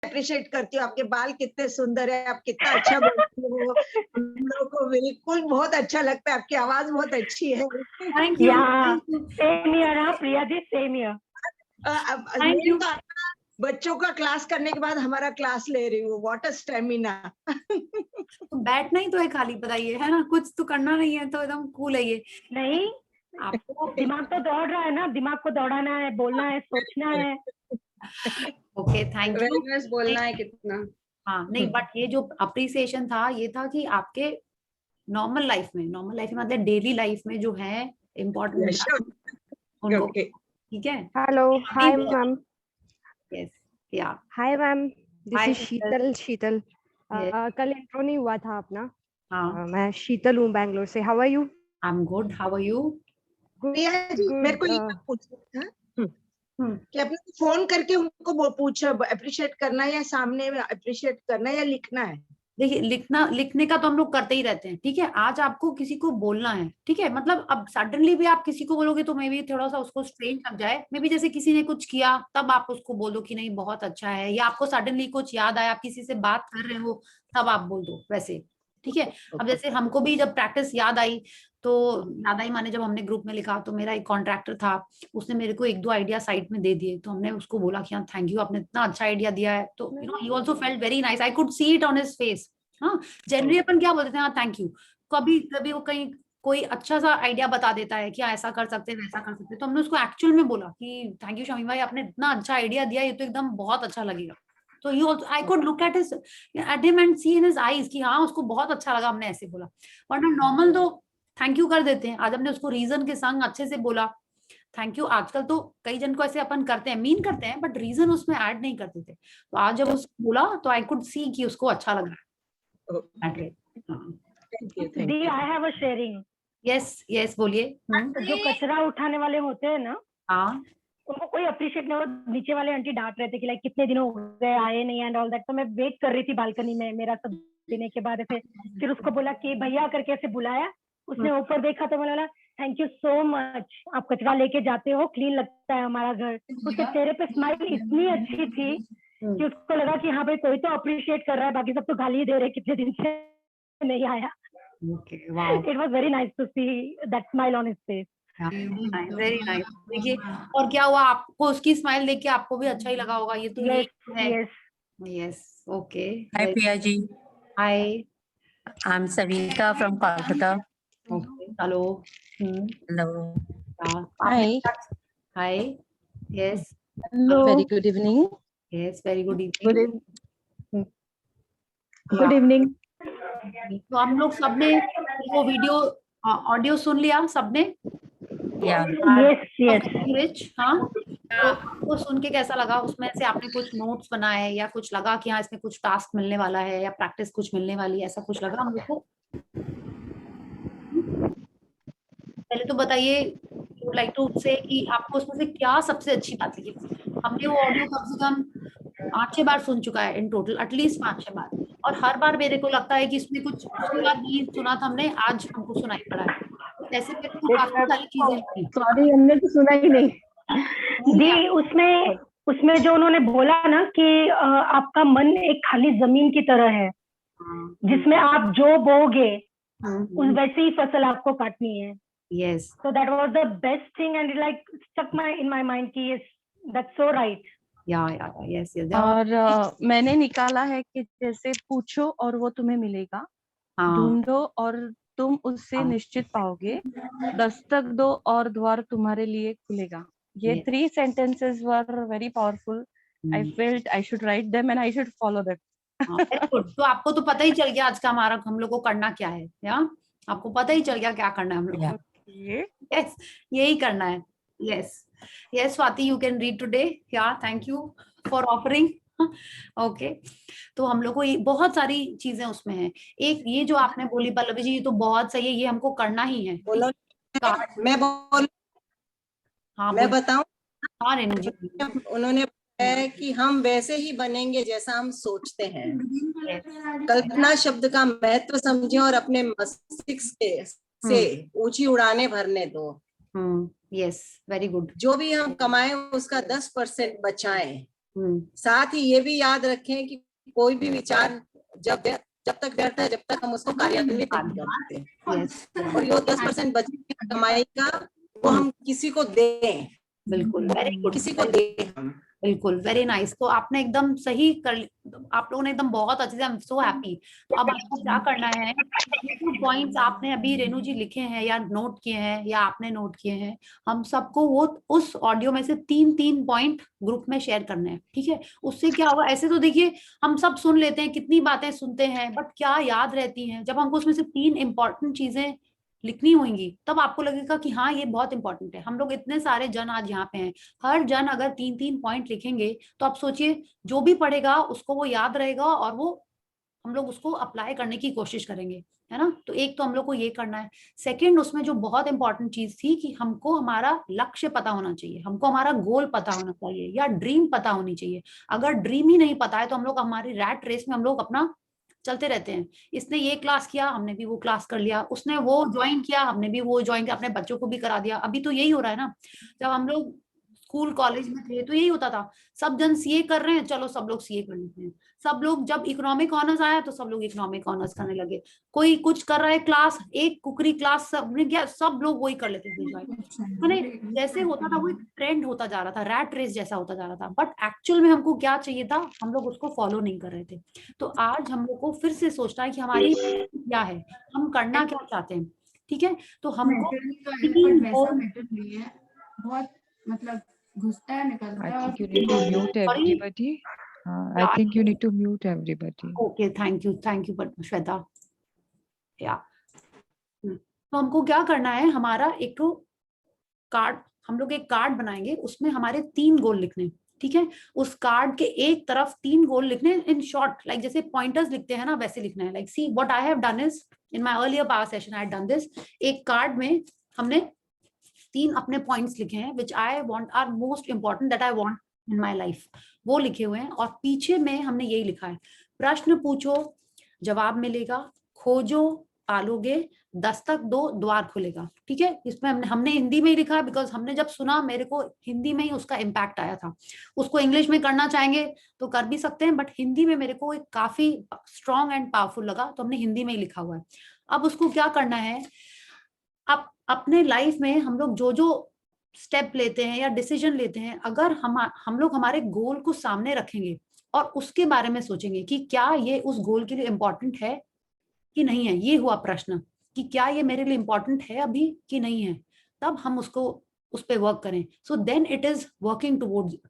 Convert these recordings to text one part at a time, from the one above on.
Appreciate करती हूँ, आपके बाल कितने सुंदर है, आप कितना अच्छा बोलती हो, हम लोग को बिल्कुल बहुत अच्छा लगता है, आपकी आवाज बहुत अच्छी है। Thank you. सेम हियर हाँ Priya ji, same here. Thank you. बच्चों का क्लास करने के बाद हमारा क्लास ले रही हूँ, व्हाट अ स्टेमिना। तो बैठना ही तो है खाली, बताइए, है ना, कुछ तो करना नहीं है, तो एकदम कूल है ये। नहीं, आपको दिमाग तो दौड़ रहा है ना, दिमाग को दौड़ाना है, बोलना है, सोचना है। Okay, thank you. बोलना है कितना। हाँ नहीं, बट ये जो अप्रिसिएशन था ये था कि आपके नॉर्मल लाइफ में मतलब डेली लाइफ में जो है इम्पोर्टेंट उनको, ठीक है। Hello, hi ma'am. यस, या hi ma'am, this Hi, is Sheetal. Yes. कल इंट्रो नहीं हुआ था अपना। हाँ, मैं शीतल हूँ बैंगलोर से। How are you? I am good, how are you? मेरे को ये पूछना था कि आपने फोन करके उनको पूछा अप्रिशिएट करना है या सामने में अप्रिशिएट करना है या लिखना है? देखिए, लिखने का तो हम लोग करते ही रहते हैं, ठीक है। आज आपको किसी को बोलना है, ठीक है, मतलब अब सडनली भी आप किसी को बोलोगे तो मे बी थोड़ा सा उसको स्ट्रेंज लग जाए, मे बी जैसे किसी ने कुछ किया तब आप उसको बोलो कि नहीं बहुत अच्छा है, या आपको सडनली कुछ याद आया, आप किसी से बात कर रहे हो तब आप बोल दो वैसे, ठीक है। अब जैसे हमको भी जब प्रैक्टिस याद आई माने जब हमने ग्रुप में लिखा, तो मेरा एक कॉन्ट्रैक्टर था, उसने मेरे को 1-2 आइडिया साइड में दे दिए, तो हमने उसको बोला कि हाँ थैंक यू, आपने इतना अच्छा आइडिया दिया है, तो you know he also felt very nice, I could see it on his face. हाँ, जनरली अपन क्या बोलते थे, हाँ थैंक यू, कभी कभी वो कहीं कोई अच्छा सा आइडिया बता देता है कि ऐसा कर सकते हैं वैसा कर सकते हैं, तो हमने उसको एक्चुअल में बोला कि थैंक यू शमी भाई, आपने इतना अच्छा आइडिया दिया, ये तो एकदम बहुत अच्छा लगेगा। तो he also, I could look at him and see in his eyes कि हाँ उसको बहुत अच्छा लगा, हमने ऐसे बोला। वरना नॉर्मल तो थैंक यू कर देते हैं, आज हमने उसको रीजन के संग अच्छे से बोला थैंक यू। आजकल तो कई जन को ऐसे अपन करते हैं, मीन करते हैं, बट रीजन उसमें ऐड नहीं करते थे, तो आज जब उसको बोला तो आई कुड सी कि उसको अच्छा लग रहा है। दी I have a sharing. Yes बोलिए। जो कचरा उठाने वाले होते हैं ना, हाँ, उनको कोई अप्रिशिएट नहीं होता, नीचे वाले आंटी डांट रहे थे कि लाइक कितने दिन हो गए आए नहीं एंड ऑल दैट, तो मैं वेट कर रही थी बालकनी में, मेरा सब देने के बाद ऐसे फिर उसको बोला कि भैया करके ऐसे बुलाया, उसने ऊपर देखा तो बोला थैंक यू सो मच, आप कचरा लेके जाते हो, क्लीन लगता है हमारा घर। उसके चेहरे पे स्माइल इतनी अच्छी थी कि उसको लगा कि हाँ भाई कोई तो अप्रिशिएट कर रहा है, बाकी सब तो गाली दे रहे कितने दिन से नहीं आया। It was very nice to see that smile on his face. Very nice. देखिए, और क्या हुआ, आपको उसकी स्माइल देख के आपको भी अच्छा ही लगा होगा, ये तो yes okay. Hi Priya ji. Hi, I am Savita from Kolkata. Okay, hello. Hello. Hi hi, yes, hello, very good evening. Yes, very good evening. Good evening. तो हम लोग सबने वो वीडियो ऑडियो सुन लिया सबने? यस। हाँ, तो आपको सुन के कैसा लगा? उसमें से आपने कुछ नोट्स बनाए या कुछ लगा कि हाँ इसमें कुछ टास्क मिलने वाला है या प्रैक्टिस कुछ मिलने वाली है, ऐसा कुछ लगा हम लोग को? पहले तो बताइए, वुड लाइक टू से कि आपको उसमें से क्या सबसे अच्छी बात लगी? हमने वो ऑडियो कम से कम 5-6 बार सुन चुका है इन टोटल, एटलीस्ट 5-6 बार, और हर बार मेरे को लगता है कि इसमें कुछ पिछली बार नहीं सुना था हमने, आज हमको सुनाई पड़ा है। ऐसे मेरे को काफी सारी चीजें, सॉरी हमने तो सुना ही नहीं। जी, उसमें जो उन्होंने बोला ना कि आपका मन एक खाली जमीन की तरह है जिसमें आप जो बोगे उस वैसे ही फसल आपको काटनी है। Yes. So that was the best thing and it like stuck in my mind कि yes, that's so right. Yes. और मैंने निकाला है कि जैसे पूछो और वो तुम्हें मिलेगा, ढूंढो और तुम उससे निश्चित पाओगे, दस्तक दो और द्वार तुम्हारे लिए खुलेगा। ये 3 sentences were very powerful. I felt I should write them and I should follow them. तो आपको तो पता ही चल गया आज का हमारा हम लोग को करना क्या है, या आपको पता ही चल गया क्या करना है हम लोग को? यस, यही करना है। Yes Swati, you can read today. Yeah thank you for offering. Okay, तो हम लोग को ये बहुत सारी चीजें उसमें है। एक ये जो आपने बोली पल्लवी जी, ये तो बहुत सही है, ये हमको करना ही है। मैं बताऊं? हाँ रेनू जी। उन्होंने बताया कि हम वैसे ही बनेंगे जैसा हम सोचते हैं। कल्पना शब्द का महत्व समझें और अपने मस्तिष्क से ऊंची उड़ानें भरने दो। Yes, very good. जो भी हम कमाएं उसका 10% बचाएं। साथ ही ये भी याद रखें कि कोई भी विचार जब तक व्यर्थ है, जब तक हम उसको कार्यान्वित नहीं करते। और ये 10% बची हुई कमाई का वो हम किसी को दें। बिल्कुल, वेरी गुड, किसी को दें हम। बिल्कुल, वेरी नाइस। तो आपने एकदम सही कर, आप लोगों ने एकदम बहुत अच्छे से, आई एम सो हैप्पी। तो अब आपको क्या करना है, ये जो पॉइंट्स आपने अभी रेनू जी लिखे हैं या नोट किए हैं या आपने नोट किए हैं, हम सबको वो उस ऑडियो में से 3-3 पॉइंट ग्रुप में शेयर करने हैं, ठीक है। उससे क्या होगा, ऐसे तो देखिए हम सब सुन लेते हैं, कितनी बातें सुनते हैं, बट क्या याद रहती हैं। जब हमको उसमें से 3 इंपॉर्टेंट चीजें लिखनी होंगी तब आपको लगेगा कि हाँ ये बहुत इंपॉर्टेंट है। हम लोग इतने सारे जन आज यहाँ पे हैं, हर जन अगर 3-3 पॉइंट लिखेंगे तो आप सोचिए जो भी पढ़ेगा उसको वो याद रहेगा और वो हम लोग उसको अप्लाई करने की कोशिश करेंगे, है ना। तो एक तो हम लोग को ये करना है। सेकंड, उसमें जो बहुत इंपॉर्टेंट चीज थी कि हमको हमारा लक्ष्य पता होना चाहिए, हमको हमारा गोल पता होना चाहिए या ड्रीम पता होनी चाहिए। अगर ड्रीम ही नहीं पता है तो हम लोग हमारी रैट रेस में हम लोग अपना चलते रहते हैं। इसने ये क्लास किया, हमने भी वो क्लास कर लिया, उसने वो ज्वाइन किया, हमने भी वो ज्वाइन किया, अपने बच्चों को भी करा दिया। अभी तो यही हो रहा है ना, जब हम लोग स्कूल कॉलेज में थे तो यही होता था, सब जन सीए कर रहे हैं, चलो सब लोग सीए कर लेते हैं। सब लोग, जब इकोनॉमिक ऑनर्स आया तो सब लोग इकोनॉमिक ऑनर्स करने लगे। कोई कुछ कर रहा है क्लास, एक कुकरी क्लास सबने किया, सब लोग वही कर लेते थे ज्वाइन। जैसे होता था वो एक ट्रेंड होता जा रहा था, रैट रेस जैसा होता जा रहा था, बट एक्चुअल में हमको क्या चाहिए था, हम लोग उसको फॉलो नहीं कर रहे थे। तो आज हम लोग को फिर से सोचना है कि हमारी क्या है, हम करना क्या चाहते हैं, ठीक है। तो हमको बहुत मतलब घुसता है, निकलता है। I think you need to mute everybody. I think you need to mute everybody. Okay, thank you, Shweta. या तो हमको क्या करना है, हमारा एक कार्ड, हम लोग एक कार्ड बनाएंगे, उसमें हमारे 3 गोल लिखने, ठीक है। उस कार्ड के एक तरफ 3 गोल लिखने, इन शॉर्ट, लाइक जैसे पॉइंटर्स लिखते हैं ना वैसे लिखना है। Like see what I have done is, in my earlier power session I had done this. एक कार्ड में हमने 3 अपने पॉइंट्स लिखे हैं, which I want are most important, that I want in my life, वो लिखे हुए हैं। और पीछे में हमने यही लिखा है, प्रश्न पूछो जवाब मिलेगा, खोजो पालोगे, दस्तक दो द्वार खुलेगा, ठीक है। इसमें हमने हिंदी में ही लिखा है, बिकॉज हमने जब सुना मेरे को हिंदी में ही उसका इम्पैक्ट आया था। उसको इंग्लिश में करना चाहेंगे तो कर भी सकते हैं, बट हिंदी में मेरे को एक काफी स्ट्रॉन्ग एंड पावरफुल लगा, तो हमने हिंदी में ही लिखा हुआ है। अब उसको क्या करना है, अब अपने लाइफ में हम लोग जो जो स्टेप लेते हैं या डिसीजन लेते हैं, अगर हम लोग हमारे गोल को सामने रखेंगे और उसके बारे में सोचेंगे कि क्या ये उस गोल के लिए इम्पोर्टेंट है कि नहीं है, ये हुआ प्रश्न कि क्या ये मेरे लिए इम्पोर्टेंट है अभी कि नहीं है, तब हम उसको उस पर वर्क करें। So then it is working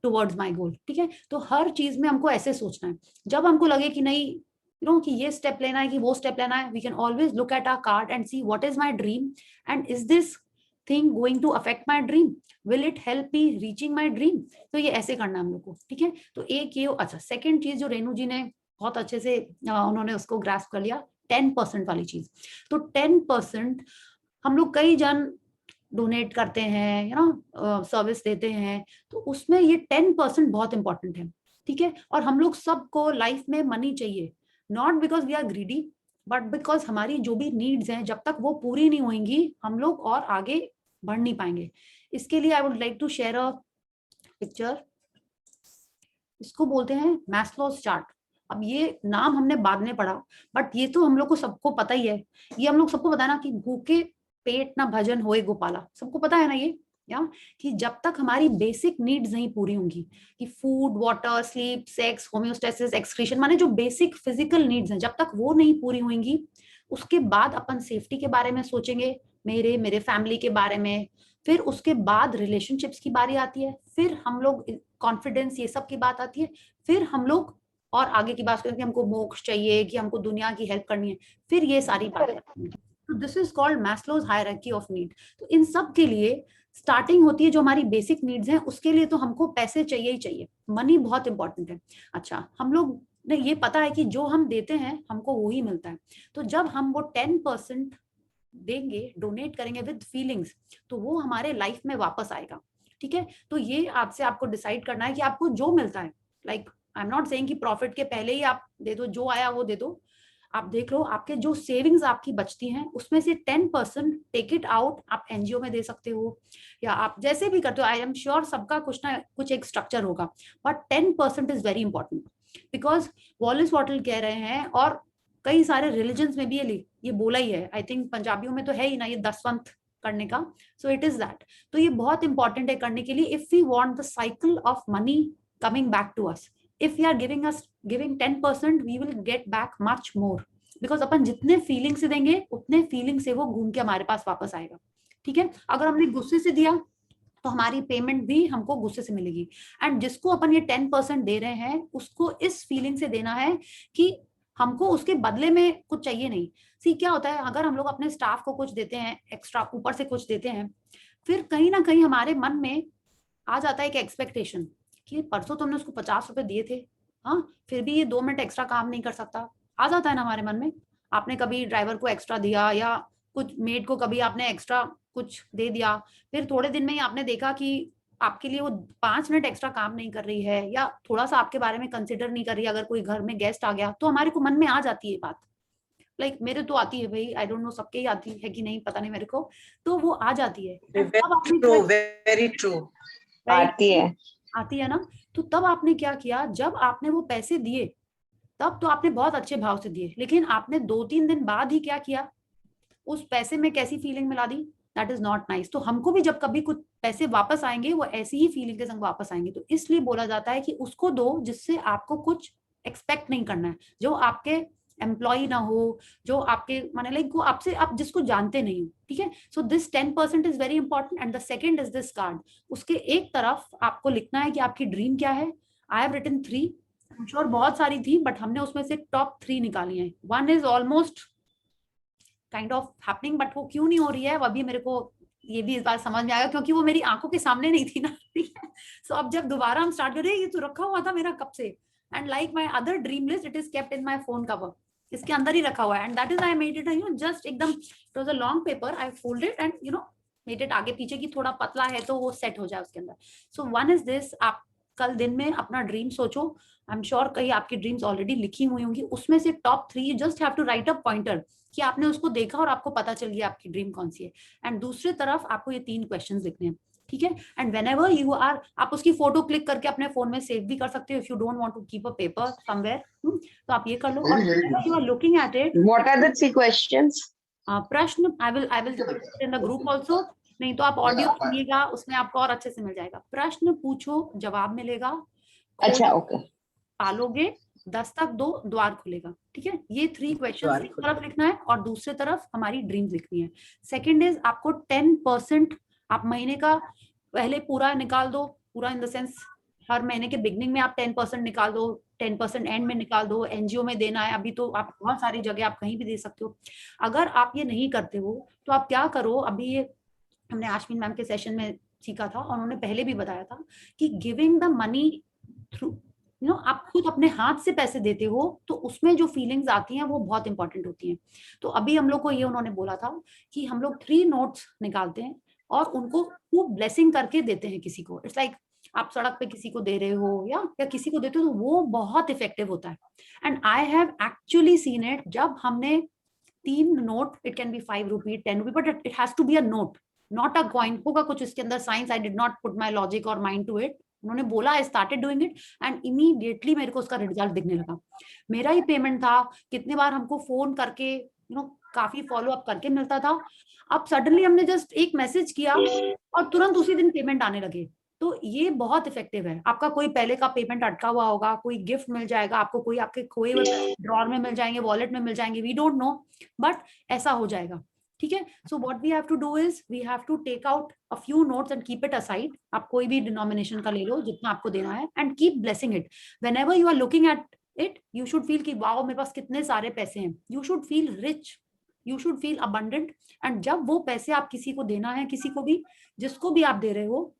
towards my goal, ठीक है। तो हर चीज में हमको ऐसे सोचना है। जब हमको लगे कि नहीं कि ये स्टेप लेना है कि वो स्टेप लेना है, we can always look at our card and see what is my dream and is this thing going to affect my dream, will it help me reaching my dream. तो ये ऐसे करना है हम लोग को, ठीक है। तो एक ये, अच्छा सेकंड चीज जो रेनू जी ने बहुत अच्छे से उन्होंने उसको ग्रास्प कर लिया, 10% वाली चीज। तो 10% हम लोग कई जन डोनेट करते हैं, सर्विस देते हैं, तो उसमें ये 10% बहुत इंपॉर्टेंट है, ठीक है। और हम लोग सबको लाइफ में मनी चाहिए, not because we are greedy, but because हमारी जो भी नीड्स हैं जब तक वो पूरी नहीं होंगी हम लोग और आगे बढ़ नहीं पाएंगे। इसके लिए I would like to share a picture, इसको बोलते हैं मैस्लोस चार्ट। अब ये नाम हमने बाद में पढ़ा, बट ये तो हम लोग को सबको पता ही है, ये हम लोग सबको पता है ना कि भूखे पेट ना भजन होए गोपाला, सबको पता है ना ये, या कि जब तक हमारी बेसिक नीड्स नहीं पूरी होंगी, कि food, water, sleep, sex, homeostasis, excretion, माने जो बेसिक फिजिकल नीड्स हैं, जब तक वो नहीं पूरी होंगी उसके बाद अपन सेफ्टी के बारे में सोचेंगे, मेरे फैमिली के बारे में, फिर उसके बाद रिलेशनशिप्स की बारी आती है, फिर हम लोग कॉन्फिडेंस, ये सब की बात आती है, फिर हम लोग और आगे की बात करें कि हमको मोक्ष चाहिए, कि हमको दुनिया की हेल्प करनी है, फिर ये सारी बातें। तो this is called Maslow's hierarchy of need. तो इन सब के लिए स्टार्टिंग होती है जो हमारी बेसिक नीड्स हैं, उसके लिए तो हमको पैसे चाहिए ही चाहिए, मनी बहुत इंपॉर्टेंट है। अच्छा, हम लोग ने ये पता है कि जो हम देते हैं हमको वो ही मिलता है, तो जब हम वो 10% देंगे, डोनेट करेंगे विद फीलिंग्स, तो वो हमारे लाइफ में वापस आएगा, ठीक है। तो ये आज से आपको डिसाइड करना है कि आपको जो मिलता है, like I am not saying कि प्रॉफिट के पहले ही आप दे दो, जो आया वो दे दो, आप देख लो आपके जो सेविंग्स आपकी बचती हैं उसमें से 10% टेक इट आउट, आप एनजीओ में दे सकते हो या आप जैसे भी करते हो। आई एम श्योर सबका कुछ ना कुछ एक स्ट्रक्चर होगा, but 10% is very important because Wallace Wattles कह रहे हैं और कई सारे रिलीजन्स में भी ये बोला ही है। आई थिंक पंजाबियों में तो है ही ना ये दसवंत करने का, सो इट इज दैट। तो ये बहुत इंपॉर्टेंट है करने के लिए if we want the cycle of money coming back to us. If we are giving 10% we will get back much more, because अपन जितने फीलिंग से देंगे उतने फीलिंग से वो घूम के हमारे पास वापस आएगा। ठीक है, अगर हमने गुस्से से दिया तो हमारी पेमेंट भी हमको गुस्से से मिलेगी। एंड जिसको अपन ये 10% दे रहे हैं उसको इस फीलिंग से देना है कि हमको उसके बदले में कुछ चाहिए नहीं। सी क्या होता है, अगर हम लोग अपने स्टाफ को कुछ देते हैं एक्स्ट्रा, ऊपर से कुछ देते हैं, फिर कहीं ना कहीं हमारे मन में आ जाता है एक एक्सपेक्टेशन कि परसों तुमने उसको 50 रुपए दिए थे, हाँ फिर भी ये 2 मिनट एक्स्ट्रा काम नहीं कर सकता। आ जाता है ना हमारे मन में। आपने कभी ड्राइवर को एक्स्ट्रा दिया या कुछ मेड को कभी आपने एक्स्ट्रा कुछ दे दिया, फिर थोड़े दिन में ही आपने देखा कि आपके लिए वो 5 मिनट एक्स्ट्रा काम नहीं कर रही है या थोड़ा सा आपके बारे में कंसिडर नहीं कर रही है। अगर कोई घर में गेस्ट आ गया तो हमारे को मन में आ जाती है बात, लाइक मेरे तो आती है भाई, आई डोंट नो सबके ही आती है कि नहीं पता नहीं मेरे को, तो वो आ जाती है। वेरी ट्रू, आती है ना। तो तब आपने क्या किया, जब आपने वो पैसे दिए तब तो आपने बहुत अच्छे भाव से दिए, लेकिन आपने 2-3 दिन बाद ही क्या किया, उस पैसे में कैसी फीलिंग मिला दी, दैट इज नॉट नाइस। तो हमको भी जब कभी कुछ पैसे वापस आएंगे वो ऐसी ही फीलिंग के संग वापस आएंगे। तो इसलिए बोला जाता है कि उसको दो जिससे आपको कुछ एक्सपेक्ट नहीं करना है, जो आपके एम्प्लॉय ना हो, जो आपके माने लाइक वो आपसे आप जिसको जानते नहीं हो। ठीक है, so this 10% is very important and the second is this card. उसके एक तरफ आपको लिखना है कि आपकी ड्रीम क्या है। आई हैव रिटन 3, श्योर बहुत सारी थी बट हमने उसमें से टॉप 3 निकाली हैं। 1 is almost kind of happening, but वो क्यों नहीं हो रही है वो अभी मेरे को ये भी इस बार समझ में आएगा क्योंकि वो मेरी आंखों के सामने नहीं थी ना। ठीक है, सो अब जब दोबारा हम स्टार्ट करें, ये तो रखा हुआ था मेरा कब से, and like my other dream list it is kept in my phone cover, इसके अंदर ही रखा हुआ है। And that is I made it you know just एकदम, it was a long paper, I folded and you know made it आगे पीछे की थोड़ा पतला है तो वो सेट हो जाए उसके अंदर। सो 1 इज दिस, आप कल दिन में अपना ड्रीम सोचो। आई एम श्योर कहीं आपकी ड्रीम्स ऑलरेडी लिखी हुई होंगी, उसमें से top 3 you just have to write a pointer कि आपने उसको देखा और आपको पता चल गया आपकी ड्रीम कौन सी है। एंड दूसरी तरफ आपको ये 3 क्वेश्चंस लिखने हैं। ठीक है, एंड व्हेनेवर यू आर, आप उसकी फोटो क्लिक करके अपने फोन में सेव भी कर सकते हो if you don't want to keep a paper somewhere, तो आप ये कर लो। और you are looking at it, what are the 3 questions? प्रश्न I will in the group also, नहीं तो आप ऑडियो सुनिएगा उसमें आपको और अच्छे से मिल जाएगा। प्रश्न पूछो जवाब मिलेगा, अच्छा ओके, पालोगे दस्तक दो द्वार खुलेगा। ठीक है, ये 3 क्वेश्चन एक तरफ लिखना है और दूसरे तरफ हमारी ड्रीम्स लिखनी है। सेकंड इज आपको 10% आप महीने का पहले पूरा निकाल दो, पूरा इन द सेंस हर महीने के बिगनिंग में आप 10% निकाल दो, 10% एंड में निकाल दो, एनजीओ में देना है। अभी तो आप बहुत सारी जगह आप कहीं भी दे सकते हो। अगर आप ये नहीं करते हो तो आप क्या करो, अभी ये हमने आश्विन मैम के सेशन में सीखा था और उन्होंने पहले भी बताया था कि giving the money through you know, आप खुद अपने हाथ से पैसे देते हो तो उसमें जो फीलिंग्स आती हैं वो बहुत इंपॉर्टेंट होती हैं। तो अभी हम लोग को ये उन्होंने बोला था कि हम लोग 3 नोट्स निकालते हैं और उनको खूब ब्लेसिंग करके देते हैं किसी को। इट्स लाइक आप सड़क पे किसी को दे रहे हो या किसी को देते हो तो वो बहुत इफेक्टिव होता है। And I have actually seen it, जब हमने 3 note, it can be 5 rupee 10 rupee, but it has to be a note not a coin, होगा कुछ इसके अंदर science, I did not put my logic और माइंड टू इट। उन्होंने बोला I started doing it and immediately मेरे को उसका रिजल्ट दिखने लगा। मेरा ही पेमेंट था, कितने बार हमको फोन करके यू नो काफी फॉलो अप करके मिलता था। अब सडनली हमने जस्ट एक मैसेज किया और तुरंत उसी दिन पेमेंट आने लगे। तो ये बहुत इफेक्टिव है। आपका कोई पहले का पेमेंट अटका हुआ होगा, कोई गिफ्ट मिल जाएगा आपको, कोई आपके खोए हुए ड्रॉर में मिल जाएंगे, वॉलेट में मिल जाएंगे, वी डोंट नो, बट ऐसा हो जाएगा। ठीक है, so what we have to do is we have to take out a few notes and keep it aside. आप कोई भी डिनोमिनेशन का ले लो जितना आपको देना है and keep blessing it. Whenever you are looking at it you should feel कि वाओ मेरे पास कितने सारे पैसे हैं। You should feel rich, you should feel abundant. And जब वो पैसे आप किसी को देना है, किसी को भी, जिसको भी आप दे रहे हो,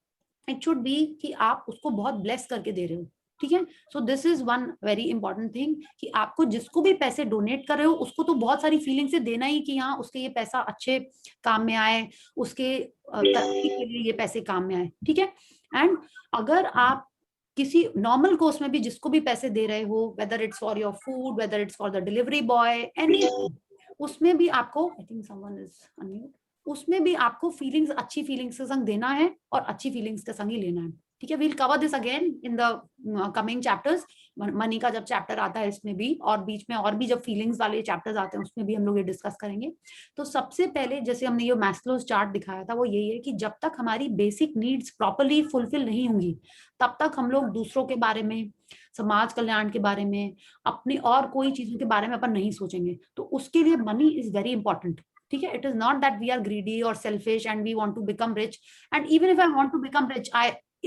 इट शुड बी कि आप उसको बहुत ब्लेस करके दे रहे हो। ठीक है, so this is one very important thing कि आपको जिसको भी पैसे डोनेट कर रहे हो उसको तो बहुत सारी फीलिंग से देना ही कि हाँ उसके ये पैसा अच्छे काम में आए, उसके तरक्की के लिए ये पैसे काम में आए। ठीक है, एंड अगर आप किसी नॉर्मल कोर्स में भी जिसको भी पैसे दे रहे हो, whether it's for your food, whether it's for the delivery boy, any, उसमें भी आपको, I think someone is unmute, उसमें भी आपको फीलिंग्स, अच्छी फीलिंग्स के संग देना है और अच्छी फीलिंग्स के संग ही लेना है, ठीक है। We'll cover this again in the coming chapters. Money का जब चैप्टर आता है इसमें भी, और बीच में और भी जब फीलिंग्स वाले चैप्टर्स आते हैं उसमें भी हम लोग ये डिस्कस करेंगे। तो सबसे पहले जैसे हमने ये मैस्लोज चार्ट दिखाया था, वो यही है कि जब तक हमारी बेसिक नीड्स प्रॉपर्ली फुलफिल नहीं होंगी तब तक हम लोग दूसरों के बारे में, समाज कल्याण के बारे में, अपनी और कोई चीजों के बारे में अपन नहीं सोचेंगे। तो उसके लिए मनी इज वेरी इंपॉर्टेंट, ठीक है। It is not that we are greedy और selfish and we want to become rich, and even if I want to become rich,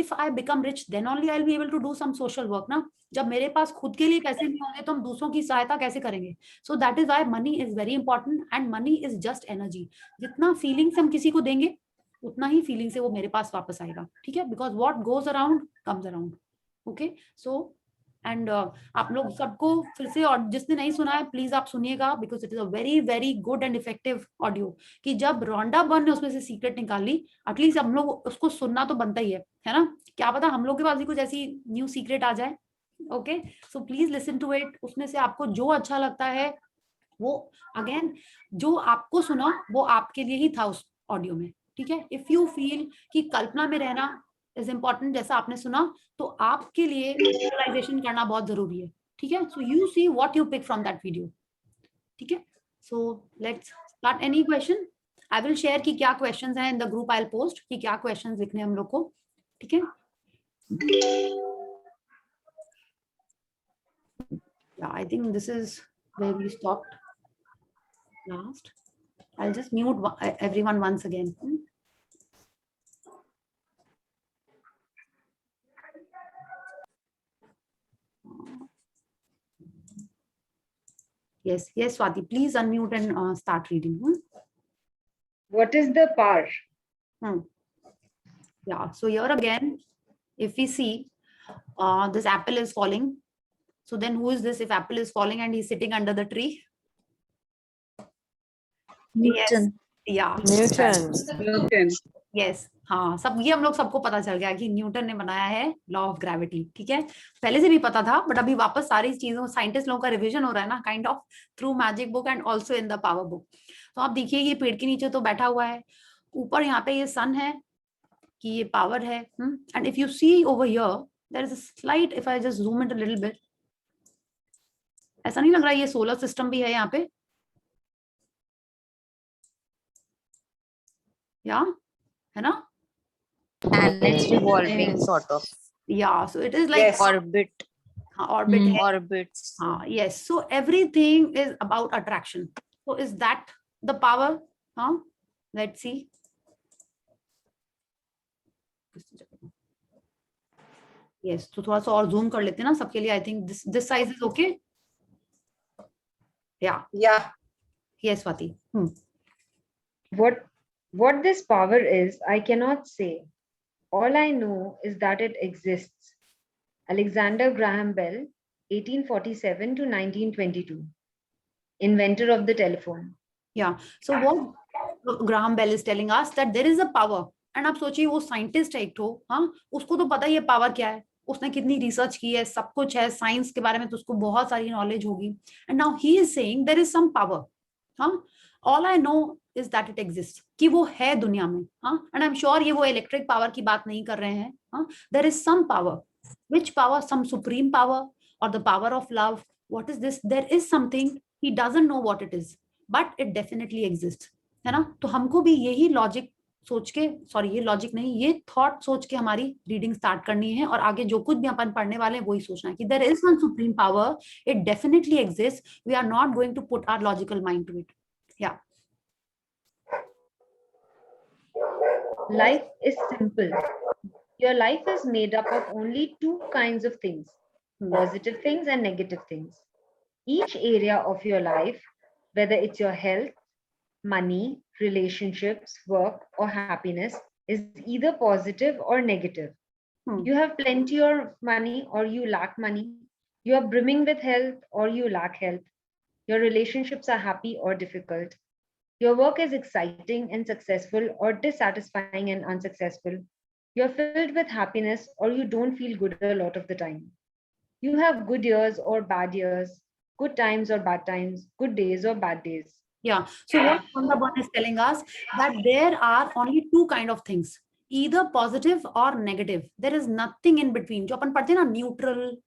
if I become rich, then only I'll be able to do some social work ना। जब मेरे पास खुद के लिए पैसे नहीं होंगे तो हम दूसरों की सहायता कैसे करेंगे? So that is why money is very important, and money is just energy। जितना फीलिंग से हम किसी को देंगे उतना ही फीलिंग से वो मेरे पास वापस आएगा, ठीक है। Because what goes around comes around, okay? So and आप लोग सबको फिर से, और जिसने नहीं सुना है प्लीज आप सुनिएगा, because it is a very very good and effective audio. कि जब रोंडा बर्न ने उसमें से सीक्रेट निकाली, एटलीस्ट हम लोग उसको सुनना तो बनता ही है ना। क्या पता हम लोग के पास भी कुछ ऐसी न्यू सीक्रेट आ जाए। Okay, so please listen to it. उसमें से आपको जो अच्छा लगता है वो, अगेन जो आपको सुना वो आपके लिए ही था उस ऑडियो में, ठीक है। इफ यू फील कि कल्पना में रहना इज इम्पोर्टेंट, जैसा आपने सुना, तो आपके लिए विजुअलाइजेशन करना बहुत जरूरी है, ठीक है। So you see what you pick from that video, ठीक है। So let's start. Any question? I will share कि क्या क्वेश्चंस हैं in the group, I will post कि क्या क्वेश्चंस लिखने हम लोग को, ठीक है। Yeah, I think this is where we stopped last. I'll just mute everyone once again. Yes, yes, Swati, please unmute and start reading. What is the power? Yeah, so here again, if we see this apple is falling, so then who is this if apple is falling and he's sitting under the tree? Newton. Yes, yeah. Newton. Yes, हाँ, सब ये हम लोग सबको पता चल गया कि न्यूटन ने बनाया है लॉ ऑफ ग्रेविटी, ठीक है। पहले से भी पता था, बट अभी वापस सारी चीजों, साइंटिस्ट लोगों का रिवीजन हो रहा है ना, kind of through magic book and also in the power book. तो आप देखिए ये पेड़ के नीचे तो बैठा हुआ है, ऊपर यहाँ पे ये सन है कि ये पावर है, and if you see over here there is a slight, if I just zoom it a little bit, ऐसा नहीं लग रहा ये सोलर सिस्टम भी है यहाँ पे? या है ना? And it's revolving sort of. Yeah, so it is like Yes. Orbit. orbit है. Orbits. Yes, so everything is about attraction. So is that the power? Let's see. Yes, तो थोड़ा सा और जूम कर लेते हैं ना सबके लिए। I think this size is okay. Yeah. Yeah. Yes, Swati. What this power is, I cannot say. All I know is that it exists. Alexander Graham Bell, 1847 to 1922, inventor of the telephone. Yeah. So what Graham Bell is telling us that there is a power. And आप सोचिए वो scientist है एक तो, उसको तो पता ही है पावर क्या है, उसने कितनी रिसर्च की है, सब कुछ है साइंस के बारे में, तो उसको बहुत सारी नॉलेज होगी। And now he is saying there is some power. All I know is that it exist, कि वो है दुनिया में। एंड आई एम श्योर ये वो इलेक्ट्रिक पावर की बात नहीं कर रहे हैं। There is some power, which power? Some supreme power और the power of love. What is this? There is something, he doesn't know what it is, but it definitely exist, है ना। तो हमको भी यही लॉजिक सोच के, सॉरी ये लॉजिक नहीं, ये थॉट सोच के हमारी रीडिंग स्टार्ट करनी है, और आगे जो कुछ भी अपन पढ़ने वाले हैं वही सोचना है कि there is one supreme power, it definitely exist, we are not going to put our logical mind to it. Yeah Life is simple. Your life is made up of only two kinds of things, positive things and negative things. Each area of your life, whether it's your health, money, relationships, work, or happiness, is either positive or negative. You have plenty of money or you lack money. You are brimming with health or you lack health. Your relationships are happy or difficult. Your work is exciting and successful or dissatisfying and unsuccessful. You're filled with happiness, or you don't feel good a lot of the time. You have good years or bad years, good times or bad times, good days or bad days. Yeah. So what Rhonda is telling us that there are only two kind of things, either positive or negative. There is nothing in between. जो अपन पढ़ते हैं ना, neutral,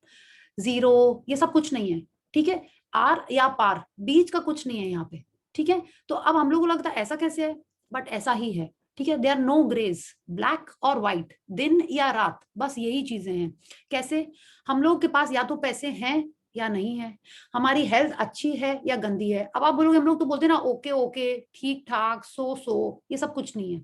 zero, ये सब कुछ नहीं है, ठीक है. आर या पार, बीच का कुछ नहीं है यहाँ पे, ठीक है. तो अब हम लोग को लगता है ऐसा कैसे है, बट ऐसा ही है, ठीक है. देयर नो ग्रेज, ब्लैक और व्हाइट, दिन या रात, बस यही चीजें हैं. कैसे? हम लोग के पास या तो पैसे हैं या नहीं है, हमारी हेल्थ अच्छी है या गंदी है. अब आप बोलोगे हम लोग तो बोलते हैं ना ओके ओके, ठीक ठाक, सो, ये सब कुछ नहीं है.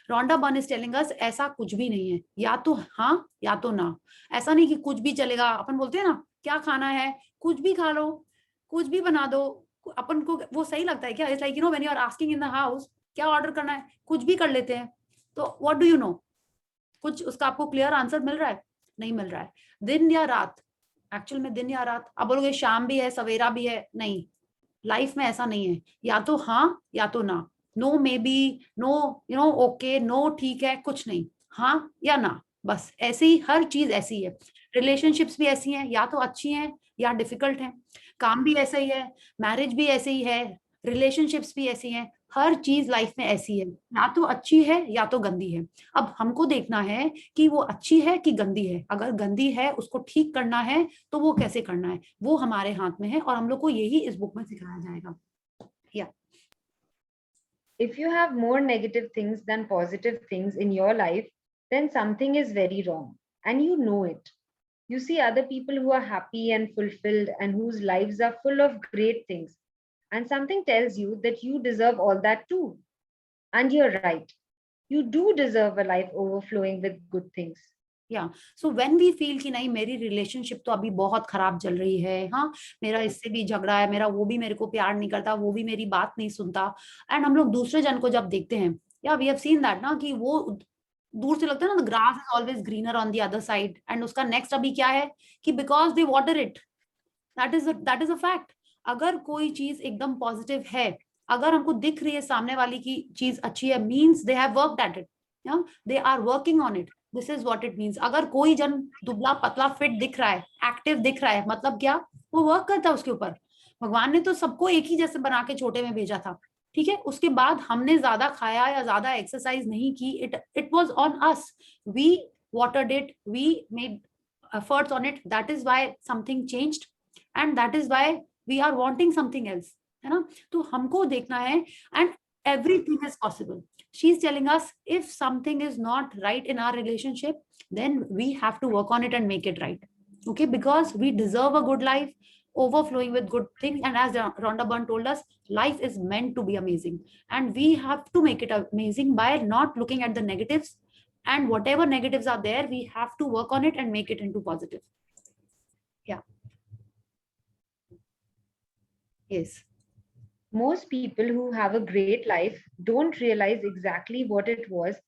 Rhonda Byrne is telling us ऐसा कुछ भी नहीं है, या तो हाँ या तो ना. ऐसा नहीं कि कुछ भी चलेगा. अपन बोलते हैं ना क्या खाना है, कुछ भी खा लो, कुछ भी बना दो. अपन को वो सही लगता है क्या? It's like when you are asking in the house क्या ऑर्डर करना है, कुछ भी कर लेते हैं. तो व्हाट डू यू नो, कुछ उसका आपको क्लियर आंसर मिल रहा है? नहीं मिल रहा है. दिन या रात, एक्चुअल में दिन या रात. आप बोलोगे शाम भी है सवेरा भी है, नहीं, लाइफ में ऐसा नहीं है. या तो हाँ या तो ना. No maybe, no okay, no ठीक है, कुछ नहीं, हाँ या ना, बस. ऐसे ही हर चीज ऐसी है. रिलेशनशिप्स भी ऐसी हैं, या तो अच्छी हैं या डिफिकल्ट हैं. काम भी ऐसा ही है, मैरिज भी ऐसे ही है, रिलेशनशिप्स भी ऐसी हैं. हर चीज लाइफ में ऐसी है, या तो अच्छी है या तो गंदी है. अब हमको देखना है कि वो अच्छी है कि गंदी है. अगर गंदी है उसको ठीक करना है तो वो कैसे करना है, वो हमारे हाथ में है, और हम लोग को यही इस बुक में सिखाया जाएगा. या If you have more negative things than positive things in your life, then something is very wrong, and you know it. You see other people who are happy and fulfilled and whose lives are full of great things, and something tells you that you deserve all that too. And you're right. You do deserve a life overflowing with good things. या so when we feel कि नहीं मेरी relationship तो अभी बहुत खराब चल रही है, हाँ मेरा इससे भी झगड़ा है, मेरा वो भी मेरे को प्यार नहीं करता, वो भी मेरी बात नहीं सुनता. एंड हम लोग दूसरे जन को जब देखते हैं, या वी हैव सीन दैट ना, कि वो दूर से लगता है ना, the grass is always greener on the other side. And उसका नेक्स्ट अभी क्या है कि because they water it. That is a fact. अगर कोई चीज एकदम पॉजिटिव है, अगर हमको दिख रही है सामने वाली की चीज अच्छी है, means they have worked at it, they are working on it. This is what it means. अगर कोई जन दुबला पतला फिट दिख रहा है, एक्टिव दिख रहा है, मतलब क्या, वो वर्क करता है उसके ऊपर. भगवान ने तो सबको एक ही जैसे बना के छोटे में भेजा था, ठीक है. उसके बाद हमने ज्यादा खाया या ज्यादा एक्सरसाइज नहीं की. It was on us. We watered it, we made efforts on it. That is why something changed, and that is why we are wanting something else, है ना. तो हमको देखना है, and everything is possible. She's telling us if something is not right in our relationship, then we have to work on it and make it right. Okay, because we deserve a good life overflowing with good things. And as Rhonda Byrne told us, life is meant to be amazing, and we have to make it amazing by not looking at the negatives, and whatever negatives are there, we have to work on it and make it into positive. Yeah. Yes. Most people who have a great life don't realize exactly what it was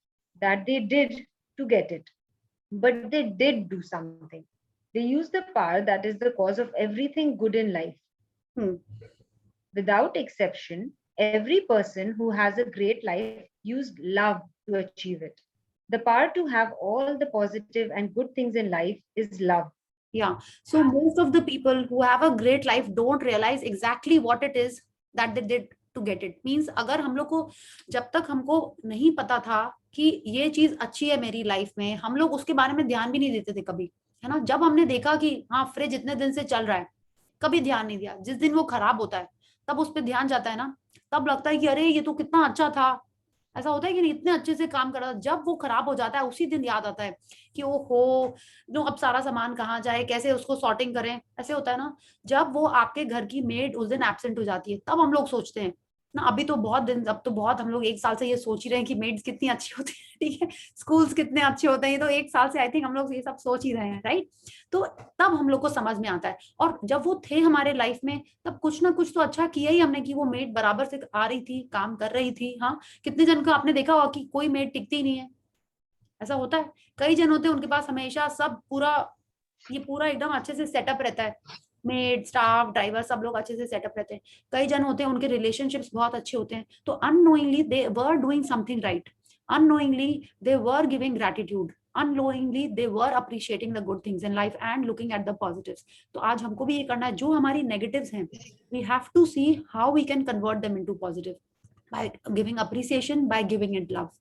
that they did to get it, but they did do something. They used the power that is the cause of everything good in life. Without exception, every person who has a great life used love to achieve it. The power to have all the positive and good things in life is love. Yeah. So most of the people who have a great life don't realize exactly what it is that they did to get it. Means अगर हम लोग को, जब तक हमको नहीं पता था कि ये चीज अच्छी है मेरी लाइफ में, हम लोग उसके बारे में ध्यान भी नहीं देते थे कभी, है ना. जब हमने देखा कि हाँ फ्रिज इतने दिन से चल रहा है, कभी ध्यान नहीं दिया. जिस दिन वो खराब होता है तब उस पर ध्यान जाता है ना, तब लगता है कि अरे ये तो कितना अच्छा था. ऐसा होता है कि नहीं, इतने अच्छे से काम कर रहा था. जब वो खराब हो जाता है उसी दिन याद आता है कि ओहो, अब सारा सामान कहाँ जाए, कैसे उसको सॉर्टिंग करें. ऐसे होता है ना. जब वो आपके घर की मेड उस दिन एब्सेंट हो जाती है, तब हम लोग सोचते हैं ना. अभी तो बहुत दिन, अब तो बहुत, हम लोग एक साल से ये सोच ही रहे हैं कि मेड्स कितनी अच्छी होती है, ठीक है, स्कूल्स कितने अच्छे होते हैं. ये तो एक साल से आई थिंक हम लोग ये सब सोच ही रहे हैं, राइट. तो तब हम लोग को समझ में आता है. और जब वो थे हमारे लाइफ में, तब कुछ ना कुछ तो अच्छा किया ही हमने, कि वो मेड बराबर से आ रही थी, काम कर रही थी. हाँ, कितने जन का आपने देखा होगा कि कोई मेड टिकती नहीं है. ऐसा होता है. कई जन होते हैं उनके पास हमेशा सब पूरा एकदम अच्छे से सेटअप रहता है. मेड, स्टाफ, ड्राइवर, सब लोग अच्छे से सेटअप रहते हैं. कई जन होते हैं उनके रिलेशनशिप्स बहुत अच्छे होते हैं. तो unknowingly they were doing something right. unknowingly they were giving gratitude, unknowingly they were appreciating the good things in life and looking at the positives. तो आज हमको भी ये करना है, जो हमारी negatives हैं we have to see how we can convert them into positive by giving appreciation, by giving it love.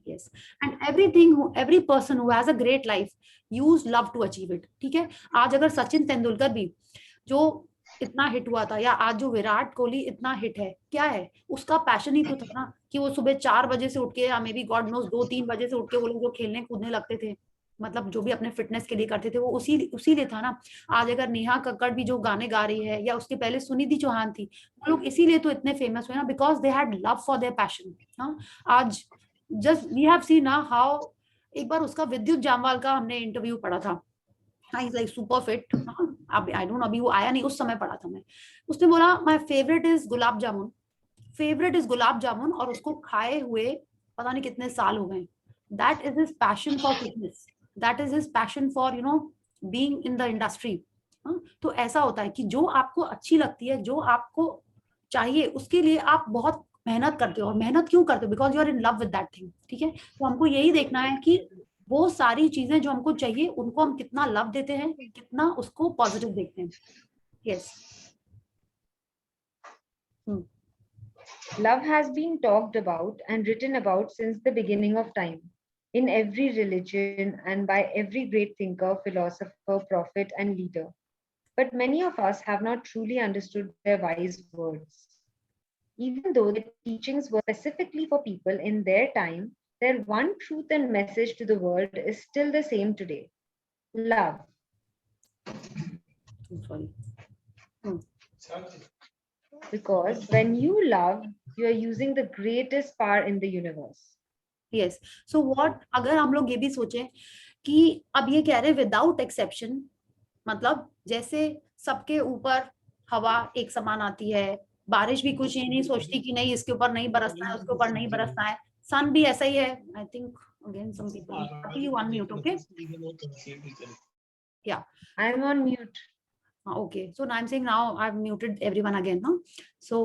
Yes, and every person who has a great life use love to achieve it. ठीक है, आज अगर सचिन तेंदुलकर भी जो इतना hit हुआ था, या आज जो विराट कोहली इतना हिट है, क्या है उसका पैशन ही तो था ना, कि वो सुबह 4 बजे से उठ के, या मे बी गॉड नोस 2-3 बजे से उठ के वो लोग जो खेलने कूदने लगते थे, मतलब जो भी अपने फिटनेस के लिए करते थे, वो उसी लिए था ना। आज अगर नेहा कक्कड़ भी जो गाने गा रही है, या उसके पहले सुनिधि चौहान थी, वो लोग इसीलिए तो इतने फेमस हुए ना, because they had love for their passion. आज जस्ट वी हैव सीन ना हाउ, एक बार उसका विद्युत जामवाल का हमने इंटरव्यू पढ़ा था, he is like super fit, I don't know अभी वो आया नहीं, उस समय पढ़ा था मैं, उसने बोला my favourite is gulab jamun, और उसको खाए हुए पता नहीं कितने साल हो गए। That is his passion for fitness, that is his passion for being in the industry. तो ऐसा होता है कि जो आपको अच्छी लगती है, जो आपको चाहिए, उसके लिए आप बहुत मेहनत करते हो। और मेहनत क्यों करते हो? Because you are in love with that thing. ठीक है, तो हमको यही देखना है कि वो सारी चीजें जो हमको चाहिए उनको हम कितना लव देते हैं, कितना उसको पॉजिटिव देखते हैं। Yes, Love has been talked about and written about since the beginning of time, in every religion and by every great thinker, philosopher, prophet, and leader. But many of us have not truly understood their wise words. Even though the teachings were specifically for people in their time, their one truth and message to the world is still the same today: love. sorry. Because when you love, you are using the greatest power in the universe. Yes. So what, अगर हम लोग ये भी सोचें कि अब ये कह रहे विदाउट एक्सेप्शन, मतलब जैसे सबके ऊपर हवा एक समान आती है, बारिश भी कुछ ये नहीं सोचती कि नहीं इसके ऊपर नहीं बरसना है, उसके ऊपर नहीं बरसना है, सन भी ऐसा ही है। I think again some people, you unmute, okay? Yeah I am on mute. Okay, so now I'm saying now I've muted everyone again, no? So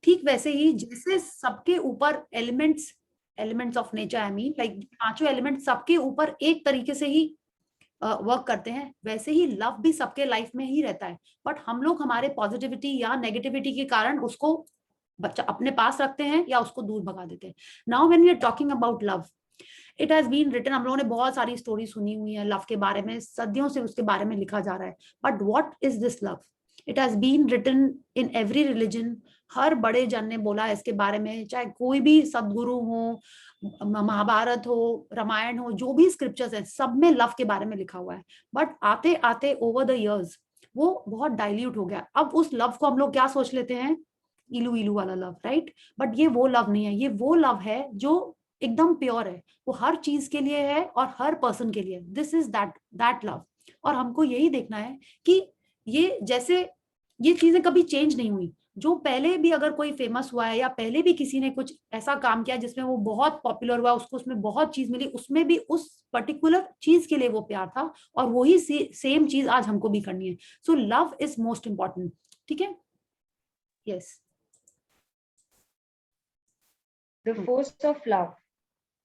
ठीक वैसे ही जैसे सबके ऊपर elements of nature, I mean like पांचों elements सबके ऊपर एक तरीके से ही वर्क करते हैं, वैसे ही लव भी सबके लाइफ में ही रहता है। बट हम लोग हमारे पॉजिटिविटी या नेगेटिविटी के कारण उसको बच्चा अपने पास रखते हैं या उसको दूर भगा देते हैं। Now when we are talking about love, it has been written, हम लोगों ने बहुत सारी स्टोरी सुनी हुई है लव के बारे में, सदियों से उसके बारे में लिखा जा रहा है। But what is this love? It has been written in every religion, हर बड़े जन ने बोला है इसके बारे में, चाहे कोई भी सदगुरु हो, महाभारत हो, रामायण हो, जो भी स्क्रिप्चर्स है सब में लव के बारे में लिखा हुआ है। बट आते आते ओवर द इयर्स वो बहुत डाइल्यूट हो गया। अब उस लव को हम लोग क्या सोच लेते हैं, इलू इलू वाला लव, राइट? बट ये वो लव नहीं है, ये वो लव है जो एकदम प्योर है, वो हर चीज के लिए है और हर पर्सन के लिए। This is that love. और हमको यही देखना है कि ये जैसे ये चीजें कभी चेंज नहीं हुई। जो पहले भी अगर कोई फेमस हुआ है या पहले भी किसी ने कुछ ऐसा काम किया जिसमें वो बहुत पॉपुलर हुआ, उसको उसमें बहुत चीज मिली, उसमें भी उस पर्टिकुलर चीज के लिए वो प्यार था, और वही सेम चीज आज हमको भी करनी है। So love is most important. ठीक है? Yes. The force of love.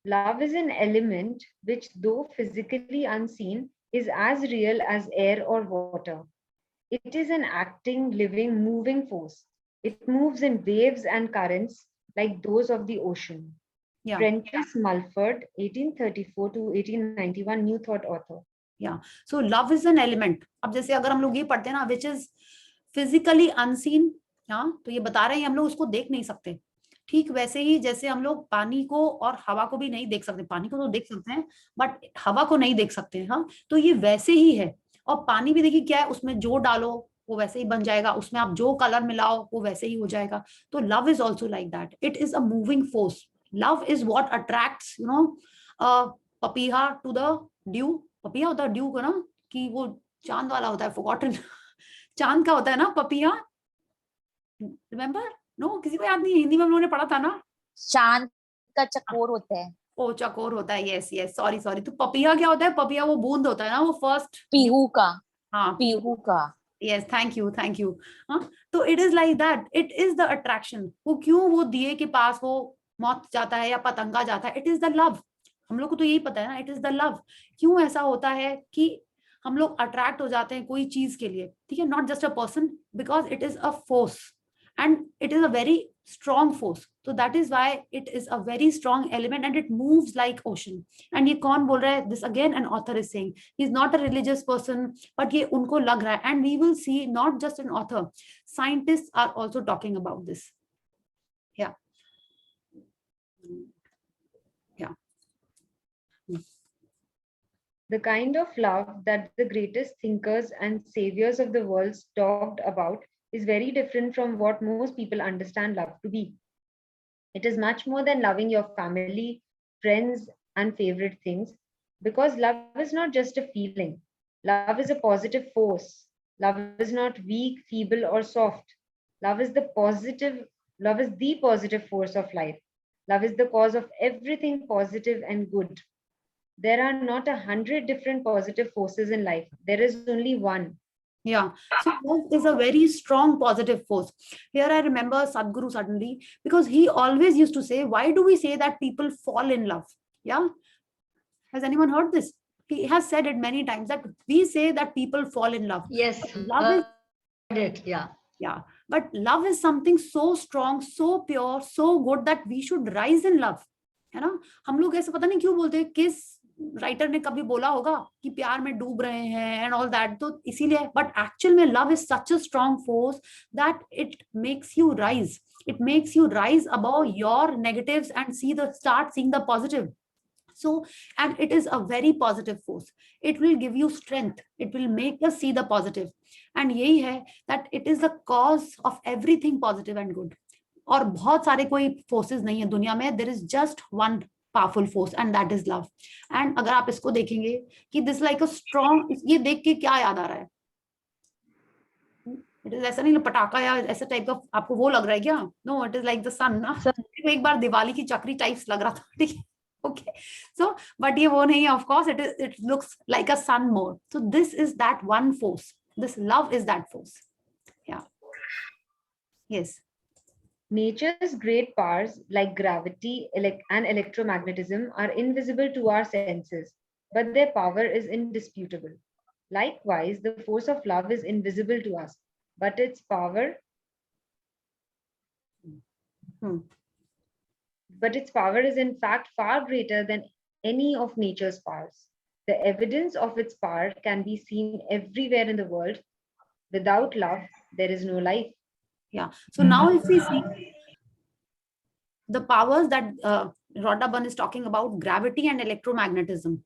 Love is an element which, though physically unseen, is as real as air or water. It is an acting, living, moving force. It moves in waves and currents like those of the ocean. Yeah. Francis Mulford, 1834 to 1891, New Thought author. Yeah. So love is an element. अब जैसे अगर हम लोग ये पढ़ते हैं ना, which is physically unseen, हाँ, तो ये बता रहे हैं हम लोग उसको देख नहीं सकते। ठीक वैसे ही जैसे हम लोग पानी को और हवा को भी नहीं देख सकते, पानी को तो देख सकते हैं बट हवा को नहीं देख सकते हैं, हाँ, तो ये वैसे ही है। और पानी भी देखिए क्या है, उसमें जो डालो वो वैसे ही बन जाएगा, उसमें आप जो कलर मिलाओ वो वैसे ही हो जाएगा। तो love is also like that, it is a moving force. Love is what attracts पपीहा टू द ड्यू। पपीहा होता है ड्यू को ना, कि वो चांद वाला होता है, फॉरगॉटन चांद का होता है ना पपीहा, रिमेम्बर? नो, किसी को याद नहीं है, हिंदी में हम लोगों ने पढ़ा था ना। चांद का चकोर होता है। ओ, चकोर होता है, यस यस, सॉरी। तो पपीहा क्या होता है? पपीहा वो बूंद होता है ना, वो फर्स्ट पीहू का। हाँ, पीहू का। Yes, thank you. हाँ, तो it is like that, it is the attraction. वो क्यों वो दिए के पास वो मौत जाता है या पतंगा जाता है, इट इज द लव। हम लोग को तो यही पता है ना, इट इज द लव। क्यों ऐसा होता है कि हम लोग अट्रैक्ट हो जाते हैं कोई चीज के लिए, ठीक है, not just a person, because it is a force and it is a very strong force, so that is why it is a very strong element and it moves like ocean. And ये कौन बोल रहा है? This again an author is saying, he is not a religious person, but ये उनको लग रहा है, and we will see not just an author, scientists are also talking about this. Yeah. The kind of love that the greatest thinkers and saviors of the world talked about is very different from what most people understand love to be. It is much more than loving your family, friends, and favorite things, because love is not just a feeling. Love is a positive force. Love is not weak, feeble, or soft. Love is the positive force of life. Love is the cause of everything positive and good. There are not 100 different positive forces in life. There is only one. Yeah, so love is a very strong positive force. Here I remember Sadhguru suddenly, because he always used to say, why do we say that people fall in love? Yeah, has anyone heard this? He has said it many times that we say that people fall in love. Yes, love is it, yeah, but love is something so strong, so pure, so good that we should rise in love, है ना? हम लोग ऐसे पता नहीं क्यों बोलते हैं, किस राइटर ने कभी बोला होगा कि प्यार में डूब रहे हैं एंड ऑल दैट, तो इसीलिए, बट एक्चुअल में love is such a strong force that it makes you rise, it makes you rise above your negatives and start seeing the positive. So, and it is a very positive force. It will give you strength. It will make us see the positive. And यही है that it is the cause of everything positive and good. और बहुत सारे कोई forces नहीं है दुनिया में. There is just one powerful force and that is love. And अगर आप इसको देखेंगे कि this like a strong, ये देख के क्या याद आ रहा है? It is ऐसा नहीं पटाखा या ऐसा टाइप का आपको वो लग रहा है क्या? No, it is like the sun ना. एक बार दिवाली की चक्री टाइप्स लग रहा था, ठीक है? Okay, so but ये वो नहीं है, of course it looks like a sun more. So this is that one force. This love is that force. Yeah. Yes. Nature's great powers like gravity and electromagnetism are invisible to our senses, but their power is indisputable. Likewise, the force of love is invisible to us, but its power is in fact far greater than any of nature's powers. The evidence of its power can be seen everywhere in the world. Without love, there is no life. Yeah. So now if we see the powers that Rhoda Byrne is talking about, gravity and electromagnetism,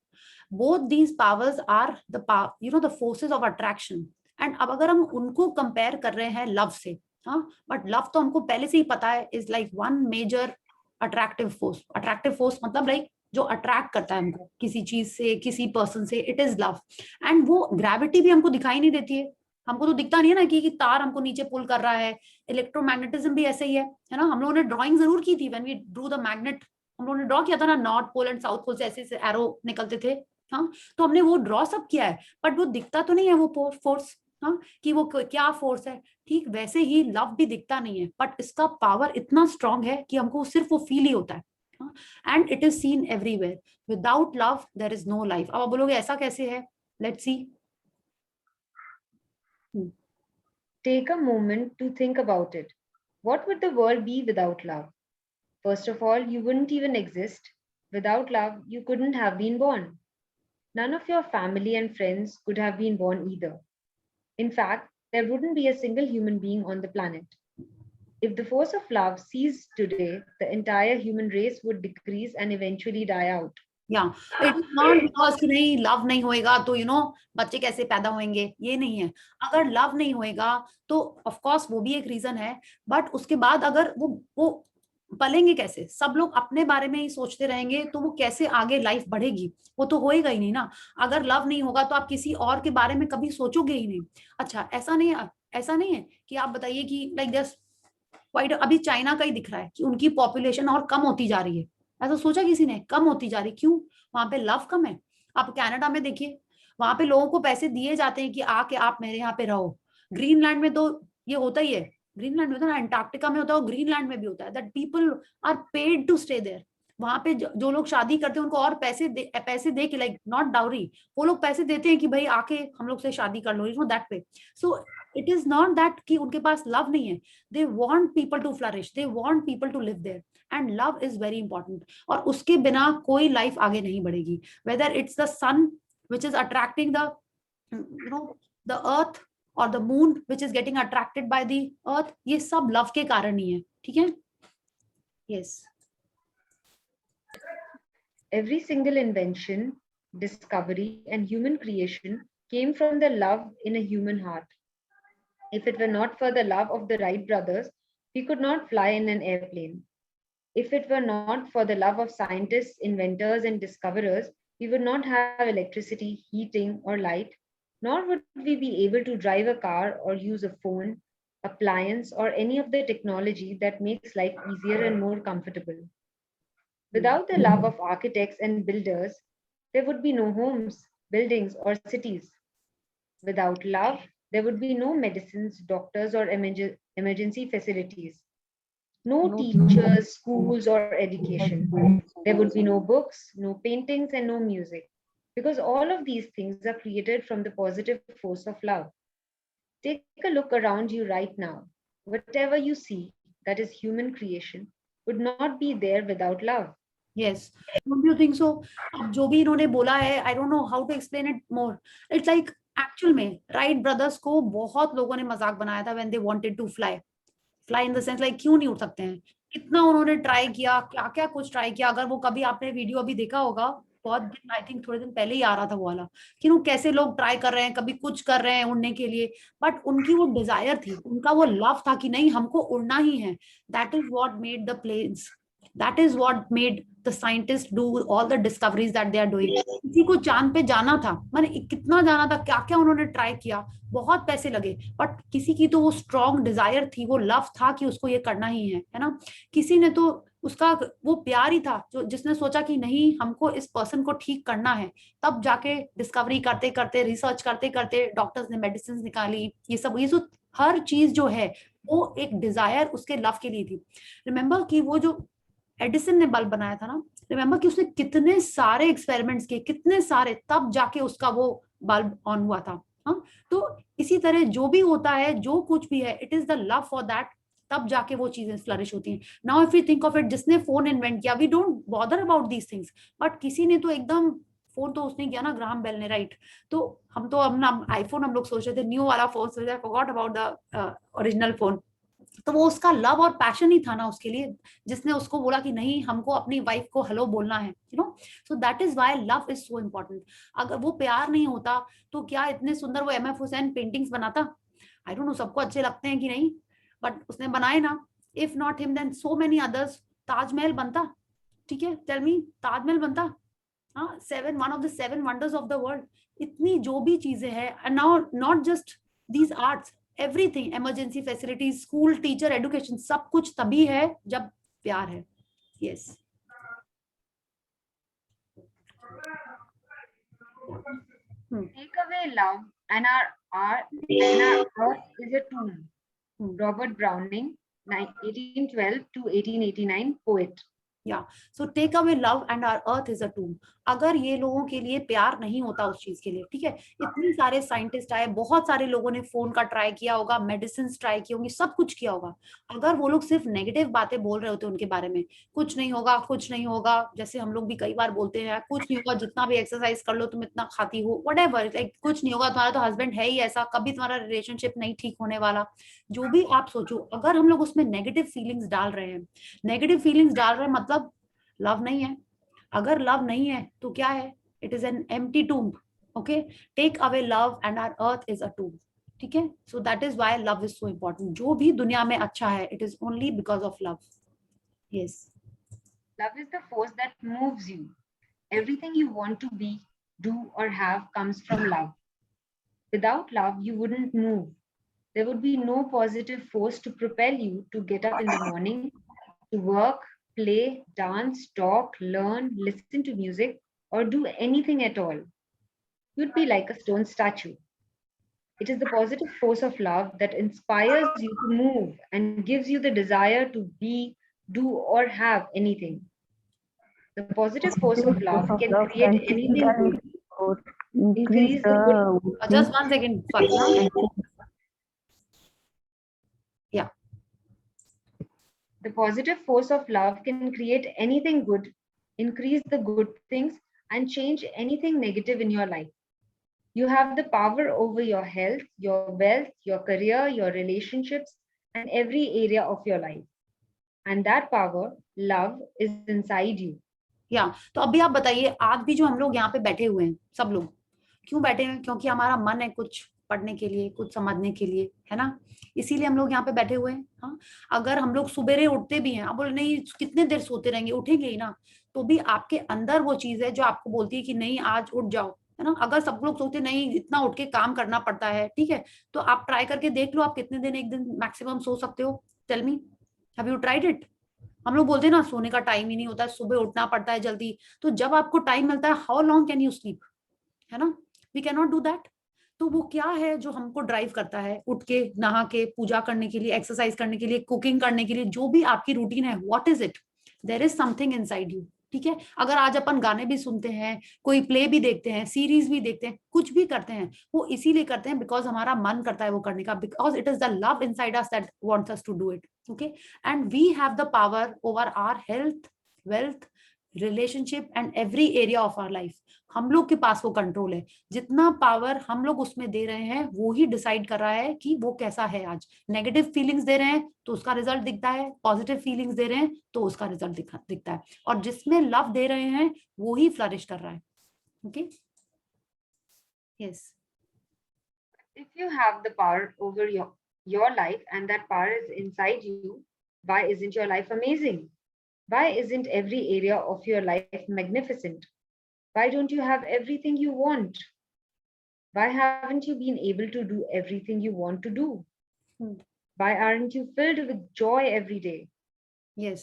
both these powers are the power, the forces of attraction. And अब अगर हम उनको compare कर रहे हैं love से, हाँ, but love तो हमको पहले से ही पता है is like one major attractive force. Attractive force मतलब like जो अट्रैक्ट करता है हमको किसी चीज से, किसी पर्सन से, इट इज लव. एंड वो ग्रेविटी भी हमको दिखाई नहीं देती है, हमको तो दिखता नहीं है ना कि तार हमको नीचे पुल कर रहा है. इलेक्ट्रोमैग्नेटिज्म भी ऐसे ही है ना. हम लोगों ने ड्राइंग जरूर की थी, when we drew the magnet, हम लोगों ने ड्रॉ किया था ना, north pole and south pole से ऐसे ऐसे एरो निकलते थे, हाँ, तो हमने वो ड्रॉ सब किया है, बट वो दिखता तो नहीं है वो फोर्स, हाँ, कि वो क्या फोर्स है. ठीक वैसे ही लव भी दिखता नहीं है, बट इसका पावर इतना स्ट्रांग है कि हमको सिर्फ वो फील ही होता है. And it is seen everywhere. Without love, there is no life. अब आप बोलोगे ऐसा कैसे है? Let's see. Take a moment to think about it. What would the world be without love? First of all, you wouldn't even exist. Without love, you couldn't have been born. None of your family and friends could have been born either. In fact, there wouldn't be a single human being on the planet. If the force of love ceased today, the entire human race would decrease and eventually die out. Yeah, it's not because कि नहीं love नहीं होएगा तो बच्चे कैसे पैदा होंगे, ये नहीं है. अगर love नहीं होएगा तो of course वो भी एक reason है, but उसके बाद अगर वो पलेंगे कैसे? सब लोग अपने बारे में ही सोचते रहेंगे तो वो कैसे आगे लाइफ बढ़ेगी? वो तो होएगा ही नहीं ना. अगर लव नहीं होगा तो आप किसी और के बारे में कभी सोचोगे ही नहीं. अच्छा, ऐसा नहीं है कि आप बताइए कि लाइक जस्ट अभी चाइना का ही दिख रहा है कि उनकी पॉपुलेशन और कम होती जा रही है. ऐसा सोचा किसी ने? कम होती जा रही, क्यों? वहां पे लव कम है. आप कनाडा में देखिए, वहां पे लोगों को पैसे दिए जाते हैं कि आके आप मेरे यहाँ पे रहो. ग्रीनलैंड में तो ये होता ही है ग्रीनलैंड में होता है ना, अंटार्कटिका में होता है और ग्रीनलैंड में भी होता है, that people are paid to stay there. वहां पे जो लोग शादी करते हैं उनको और पैसे दे के, लाइक नॉट डाउरी, वो लोग पैसे देते हैं कि भाई आके हम लोग से शादी कर लो, you know that way. So it is not that कि उनके पास लव नहीं है, they want people to flourish, they want people to live there, and love is very important. और उसके बिना कोई लाइफ आगे नहीं बढ़ेगी, whether it's the sun which is attracting the you know the earth और the moon which is getting attracted by the earth, ये सब लव के कारण ही है, ठीक है। Yes Every single invention, discovery, and human creation came from the love in a human heart. If it were not for the love of the Wright brothers, we could not fly in an airplane. If it were not for the love of scientists, inventors, and discoverers, we would not have electricity, heating, or light, nor would we be able to drive a car or use a phone, appliance, or any of the technology that makes life easier and more comfortable. Without the love of architects and builders, there would be no homes, buildings, or cities. Without love, there would be no medicines, doctors, or emergency facilities. No teachers, schools, or education. There would be no books, no paintings, and no music. Because all of these things are created from the positive force of love. Take a look around you right now. Whatever you see that is human creation would not be there without love. Yes, don't you think so? अब जो भी इन्होंने बोला है, I don't know how to explain it more. It's like actual में Wright brothers को बहुत लोगों ने मजाक बनाया था when they wanted to fly in the sense like क्यों नहीं उड़ सकते हैं, कितना उन्होंने ट्राई किया, क्या क्या कुछ ट्राई किया। अगर वो कभी आपने वीडियो अभी देखा होगा, बहुत दिन, आई थिंक थोड़े दिन पहले ही आ रहा था वो वाला, कि वो कैसे लोग ट्राई कर रहे हैं, कभी कुछ कर रहे हैं उड़ने के लिए, बट उनकी वो डिजायर थी, उनका वो लव था कि नहीं हमको उड़ना ही है। That is what made the planes, that is what made the scientists do all the discoveries that they are doing. किसी को चांद पे जाना था, माने कितना जाना था, क्या क्या उन्होंने ट्राई किया, बहुत पैसे लगे, बट किसी की तो वो स्ट्रॉन्ग डिजायर थी, वो लव था कि उसको ये करना ही है ना। किसी ने तो उसका वो प्यार ही था जो जिसने सोचा कि नहीं हमको इस पर्सन को ठीक करना है, तब जाके डिस्कवरी करते करते, रिसर्च करते करते डॉक्टर्स ने मेडिसिन निकाली, ये सब हर चीज जो है वो एक डिजायर उसके लव के लिए थी। रिमेम्बर कि वो जो एडिसन ने बल्ब बनाया था ना, रिमेम्बर कि उसने कितने सारे एक्सपेरिमेंट्स किए, कितने सारे, तब जाके उसका वो बल्ब ऑन हुआ था। हाँ, तो इसी तरह जो भी होता है, जो कुछ भी है, it is the love for that, तब जाके वो चीजें फ्लरिश होती हैं। Now if you think of it, जिसने फोन इन्वेंट किया, we don't bother about these things, but किसी ने तो एकदम, फोन तो उसने किया ना, ग्राहम बेल ने, राइट। तो हम तो अपना आईफोन हम लोग सोच रहे थे न्यू वाला फोन, सोच रहे, forgot about the original phone. तो वो उसका लव और पैशन ही था ना उसके लिए, जिसने उसको बोला कि नहीं हमको अपनी वाइफ को हेलो बोलना है, you know. So that is why love is so important. अगर वो प्यार नहीं होता तो क्या इतने सुंदर वो एम एफ हुसैन पेंटिंग्स बनाता? आई डोंट नो सबको अच्छे लगते हैं कि नहीं, बट उसने बनाए ना। If not him then so many others. Taj Mahal बनता, ठीक है, टेल मी, ताजमहल बनता, हाँ, one of the 7 wonders of the world. इतनी जो भी चीजें हैं, and now not just these arts, everything, emergency facilities, school, teacher, education, सब कुछ तभी है जब प्यार है। Yes Take away love and our earth is a tomb. Robert Browning, 1812 to 1889, poet. So take away love and our earth is a tomb. अगर ये लोगों के लिए प्यार नहीं होता उस चीज के लिए, ठीक है, इतने सारे साइंटिस्ट आए, बहुत सारे लोगों ने फोन का ट्राई किया होगा, मेडिसिन ट्राई की होंगी, सब कुछ किया होगा, अगर वो लोग सिर्फ नेगेटिव बातें बोल रहे होते उनके बारे में, कुछ नहीं होगा, कुछ नहीं होगा, जैसे हम लोग भी कई बार बोलते हैं कुछ नहीं होगा, जितना भी एक्सरसाइज कर लो, तुम इतना खाती हो, व्हाटएवर, लाइक कुछ नहीं होगा, तुम्हारा तो हस्बैंड है ही ऐसा, कभी तुम्हारा रिलेशनशिप नहीं ठीक होने वाला, जो भी आप सोचो, अगर हम लोग उसमें नेगेटिव फीलिंग्स डाल रहे हैं, नेगेटिव फीलिंग्स डाल रहे हैं, मतलब लव नहीं है। अगर लव नहीं है तो क्या है? It is an empty tomb. Okay, take away love and our earth is a tomb, ठीक है। So that is why love is so important. जो भी दुनिया में अच्छा है, it is only because of love. Yes, love is the force that moves you. Everything you want to be, do or have comes from love. Without love, you wouldn't move. There would be no positive force to propel you to get up in the morning, to work, play, dance, talk, learn, listen to music, or do anything at all. You'd be like a stone statue. It is the positive force of love that inspires you to move and gives you the desire to be, do, or have anything. The positive force of love can create anything good, increase the good. Just 1 second. Sorry. Yeah. The positive force of love can create anything good, increase the good things, and change anything negative in your life. You have the power over your health, your wealth, your career, your relationships, and every area of your life. And that power, love, is inside you. तो अभी आप बताइए, आज भी जो हम लोग यहाँ पे बैठे हुए हैं, सब लोग क्यों बैठे हैं? क्योंकि हमारा मन है कुछ पढ़ने के लिए, कुछ समझने के लिए, है ना? इसीलिए हम लोग यहाँ पे बैठे हुए हैं। हाँ, अगर हम लोग सुबेरे उठते भी हैं, आप बोले नहीं कितने देर सोते रहेंगे, उठेंगे ही ना, तो भी आपके अंदर वो चीज है जो आपको बोलती है कि नहीं आज उठ जाओ, है ना? अगर सब लोग सोचते नहीं इतना उठ के काम करना पड़ता है, ठीक है, तो आप ट्राई करके देख लो आप कितने दिन एक दिन मैक्सिमम सो सकते हो। Tell me, have you tried it? हम लोग बोलते हैं ना सोने का टाइम ही नहीं होता है, सुबह उठना पड़ता है जल्दी, तो जब आपको टाइम मिलता है how long can you sleep, है ना? We can not do that. तो वो क्या है जो हमको ड्राइव करता है उठ के, नहा के, पूजा करने के लिए, एक्सरसाइज करने के लिए, कुकिंग करने के लिए, जो भी आपकी रूटीन है, what is it? There is something inside you, ठीक है? अगर आज अपन गाने भी सुनते हैं, कोई प्ले भी देखते हैं, सीरीज भी देखते हैं, कुछ भी करते हैं, वो इसीलिए करते हैं बिकॉज हमारा मन करता है वो करने का, because it is the love inside us that wants us to do it, okay? And we have the power over our health, wealth, relationship and every area of our life. हम लोग के पास वो कंट्रोल है। जितना power हम लोग उसमें दे रहे हैं वो ही डिसाइड कर रहा है कि वो कैसा है। आज नेगेटिव फीलिंग्स दे रहे हैं तो उसका रिजल्ट दिखता है, पॉजिटिव फीलिंग्स दे रहे हैं तो उसका रिजल्ट दिखता है, और जिसमें लव दे रहे हैं वो ही फ्लरिश कर रहा है। Okay, yes. If you have the power over your life and that power is inside you, why isn't your life amazing? Why isn't every area of your life magnificent? Why don't you have everything you want? Why haven't you been able to do everything you want to do? Why aren't you filled with joy every day? Yes.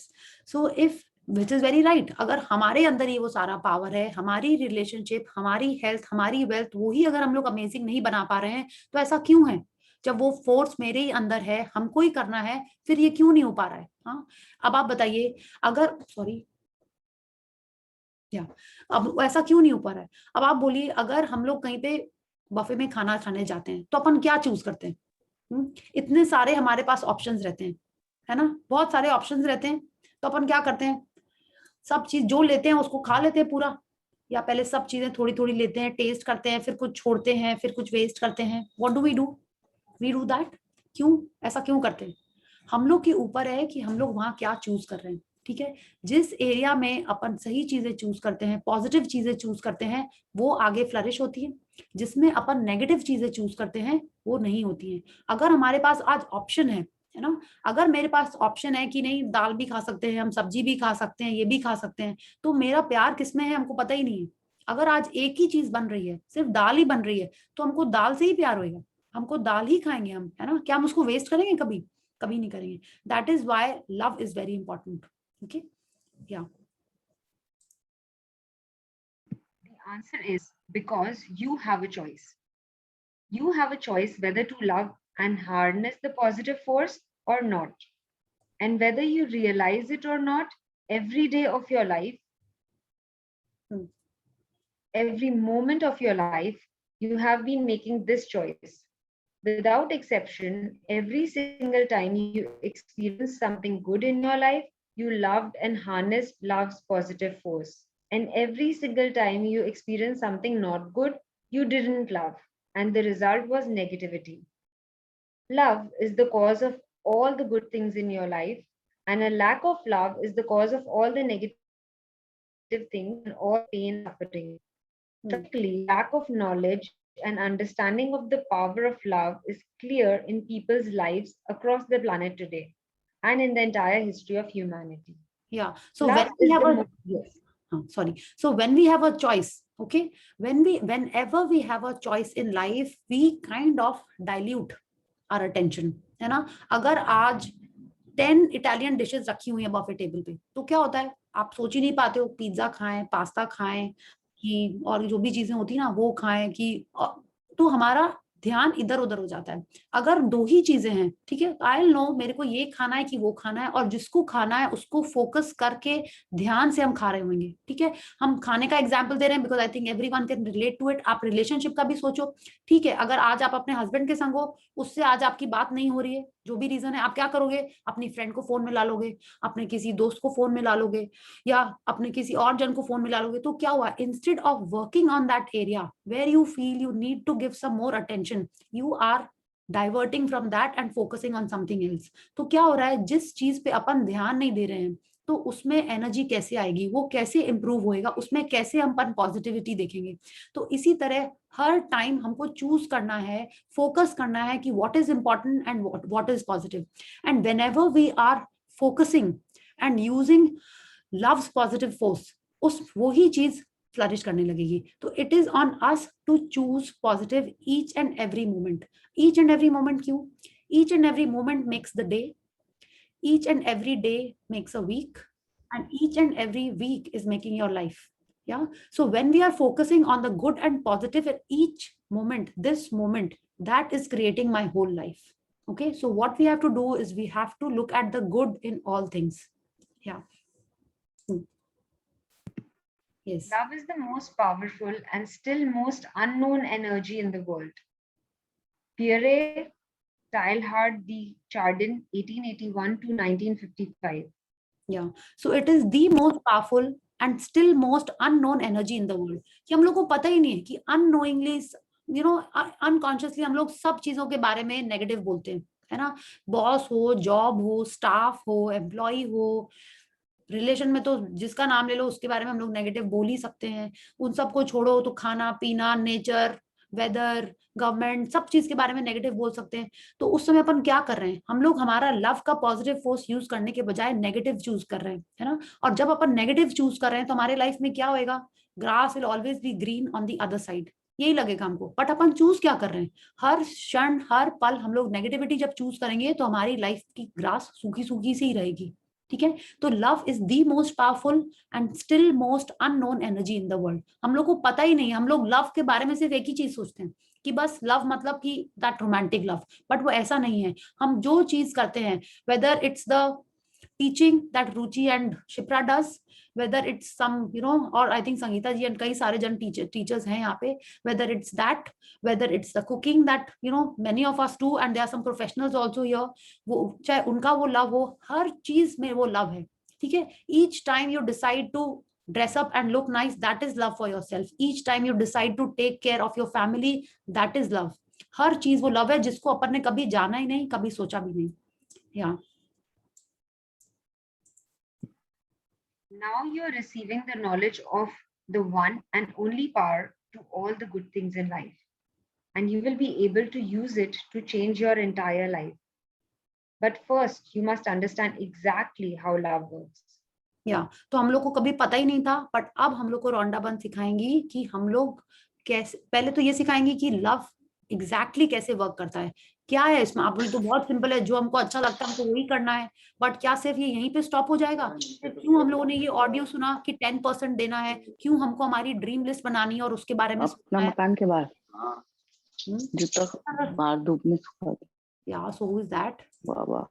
So if, which is very right, अगर हमारे अंदर ही वो सारा power है, हमारी relationship, हमारी health, हमारी wealth, वो ही अगर हम लोग अमेजिंग नहीं बना पा रहे हैं तो ऐसा क्यों है? जब वो फोर्स मेरे ही अंदर है, हमको ही करना है, फिर ये क्यों नहीं हो पा रहा है? हाँ, अब आप बताइए, अगर अब ऐसा क्यों नहीं हो पा रहा है? अब आप बोलिए, अगर हम लोग कहीं पे बफे में खाना खाने जाते हैं तो अपन क्या चूज करते हैं? इतने सारे हमारे पास ऑप्शंस रहते हैं, है ना? बहुत सारे ऑप्शंस रहते हैं, तो अपन क्या करते हैं? सब चीज जो लेते हैं उसको खा लेते हैं पूरा, या पहले सब चीजें थोड़ी थोड़ी लेते हैं, टेस्ट करते हैं, फिर कुछ छोड़ते हैं, फिर कुछ वेस्ट करते हैं। What do we do? We do that. क्यों? ऐसा क्यों करते हैं? हम लोग के ऊपर है कि हम लोग वहां क्या चूज कर रहे हैं, ठीक है? जिस एरिया में अपन सही चीजें चूज करते हैं, पॉजिटिव चीजें चूज करते हैं, वो आगे फ्लरिश होती है। जिसमें अपन नेगेटिव चीजें चूज करते हैं वो नहीं होती है। अगर हमारे पास आज ऑप्शन है ना, अगर मेरे पास ऑप्शन है कि नहीं दाल भी खा सकते हैं हम, सब्जी भी खा सकते हैं, ये भी खा सकते हैं, तो मेरा प्यार किसमें है हमको पता ही नहीं है। अगर आज एक ही चीज बन रही है, सिर्फ दाल ही बन रही है, तो हमको दाल से ही प्यार होगा, हमको दाल ही खाएंगे हम, है ना? क्या हम उसको वेस्ट करेंगे? कभी कभी नहीं करेंगे। That is why love is very important. Okay, या The answer is because you have a choice. You have a choice whether to love and harness the positive force or not. And whether you realize it or not, every day of your life, every moment of your life, you have been making this choice. Without exception, every single time you experience something good in your life, you loved and harnessed love's positive force. And every single time you experience something not good, you didn't love, and the result was negativity. Love is the cause of all the good things in your life, and a lack of love is the cause of all the negative things and all pain and suffering. Luckily, lack of knowledge and understanding of the power of love is clear in people's lives across the planet today and in the entire history of humanity. Yeah. So Love when we is have the a mo- yes. sorry. So when we have a choice, okay, whenever we have a choice in life, we kind of dilute our attention, है ना? अगर आज 10 Italian dishes रखी हुई है buffet table पे, तो क्या होता है? आप सोच ही नहीं पाते हो पिज्जा खाएं, पास्ता खाएं, कि और जो भी चीजें होती है ना वो खाएं, कि तो हमारा ध्यान इधर उधर हो जाता है। अगर दो ही चीजें हैं, ठीक है, आई नो मेरे को ये खाना है कि वो खाना है, और जिसको खाना है उसको फोकस करके ध्यान से हम खा रहे होंगे, ठीक है। हम खाने का एग्जाम्पल दे रहे हैं because I think everyone can relate to it. आप रिलेशनशिप का भी सोचो, ठीक है, अगर आज आप अपने हस्बैंड के संग हो, उससे आज आपकी बात नहीं हो रही है, जो भी रीजन है, आप क्या करोगे? अपनी फ्रेंड को फोन में ला लोगे, अपने किसी दोस्त को फोन में ला लोगे, या अपने किसी और जन को फोन में ला लोगे। तो क्या हुआ? Instead of working on that area where you feel you need to give some more attention, you are diverting from that and focusing on something else. तो क्या हो रहा है? जिस चीज पे अपन ध्यान नहीं दे रहे हैं, तो उसमें एनर्जी कैसे आएगी, वो कैसे इंप्रूव होएगा, उसमें कैसे हम पॉजिटिविटी देखेंगे। तो इसी तरह हर टाइम हमको चूज करना है, फोकस करना है कि what is important and what is positive. And whenever we are focusing and using love's positive force, उस वही चीज फ्लरिश करने लगेगी। तो it is on us to choose positive each and every moment. Each and every moment क्यों? Each and every moment makes the day, each and every day makes a week, and each and every week is making your life. Yeah, so when we are focusing on the good and positive at each moment, this moment, that is creating my whole life. Okay, so what we have to do is we have to look at the good in all things. Yeah. Yes. Love is the most powerful and still most unknown energy in the world. Pierre Teilhard de Chardin, 1881 to 1955. Yeah, so it is the most powerful and still most unknown energy in the world. कि हम लोग को पता ही नहीं है कि unknowingly, you know, unconsciously हम लोग सब चीजों के बारे में नेगेटिव बोलते हैं, है ना। बॉस हो, जॉब हो, स्टाफ हो, एम्प्लॉय हो, रिलेशन में तो जिसका नाम ले लो उसके बारे में हम लोग नेगेटिव बोल ही सकते हैं। उन सबको छोड़ो तो खाना पीना, नेचर, वेदर, गवर्नमेंट, सब चीज के बारे में नेगेटिव बोल सकते हैं। तो उस समय अपन क्या कर रहे हैं? हम लोग हमारा लव का पॉजिटिव फोर्स यूज करने के बजाय नेगेटिव चूज कर रहे हैं, है ना। और जब अपन नेगेटिव चूज कर रहे हैं तो हमारे लाइफ में क्या होएगा? Grass will always be green on the other side, यही लगेगा हमको। बट अपन चूज क्या कर रहे हैं? हर क्षण हर पल हम लोग नेगेटिविटी जब चूज करेंगे तो हमारी लाइफ की ग्रास सूखी सूखी सी ही रहेगी, ठीक है। तो love is the most powerful and still most unknown energy in the world. हम लोग को पता ही नहीं, हम लोग लव के बारे में सिर्फ एक ही चीज सोचते हैं कि बस लव मतलब कि दैट रोमांटिक लव, बट वो ऐसा नहीं है। हम जो चीज करते हैं, weather it's the teaching that Ruchi and Shipra does, whether it's some, you know, or I think Sangeeta ji and कई सारे जन teachers हैं यहाँ पे, whether it's that, whether it's the cooking that, you know, many of us do, and there are some professionals also here, वो चाहे उनका वो love हो, हर चीज में वो love है, ठीक है। each time you decide to dress up and look nice, that is love for yourself. each time you decide to take care of your family, that is love. हर चीज वो love है जिसको अपन ने कभी जाना ही नहीं, कभी सोचा भी नहीं। yeah. Now you're receiving the knowledge of the one and only power to all the good things in life, and you will be able to use it to change your entire life. But first, you must understand exactly how love works. तो हम लोग को कभी पता ही नहीं था, but अब हम लोग को रौंडा बंद सिखाएंगी कि हम लोग कैसे, पहले तो ये सिखाएंगे कि लव एग्जैक्टली कैसे वर्क करता है, क्या है इसमें। आप तो बहुत सिंपल है, जो हमको अच्छा लगता है हमको वही करना है, बट क्या सिर्फ ये यहीं पे स्टॉप हो जाएगा? क्यों हम लोगों ने ये ऑडियो सुना कि 10% देना है, क्यों हमको हमारी ड्रीम लिस्ट बनानी है और उसके बारे में अपना मकान के बाहर जूता बाहर धूप में सुखा दे। या सो हु इज दैट? बाबा।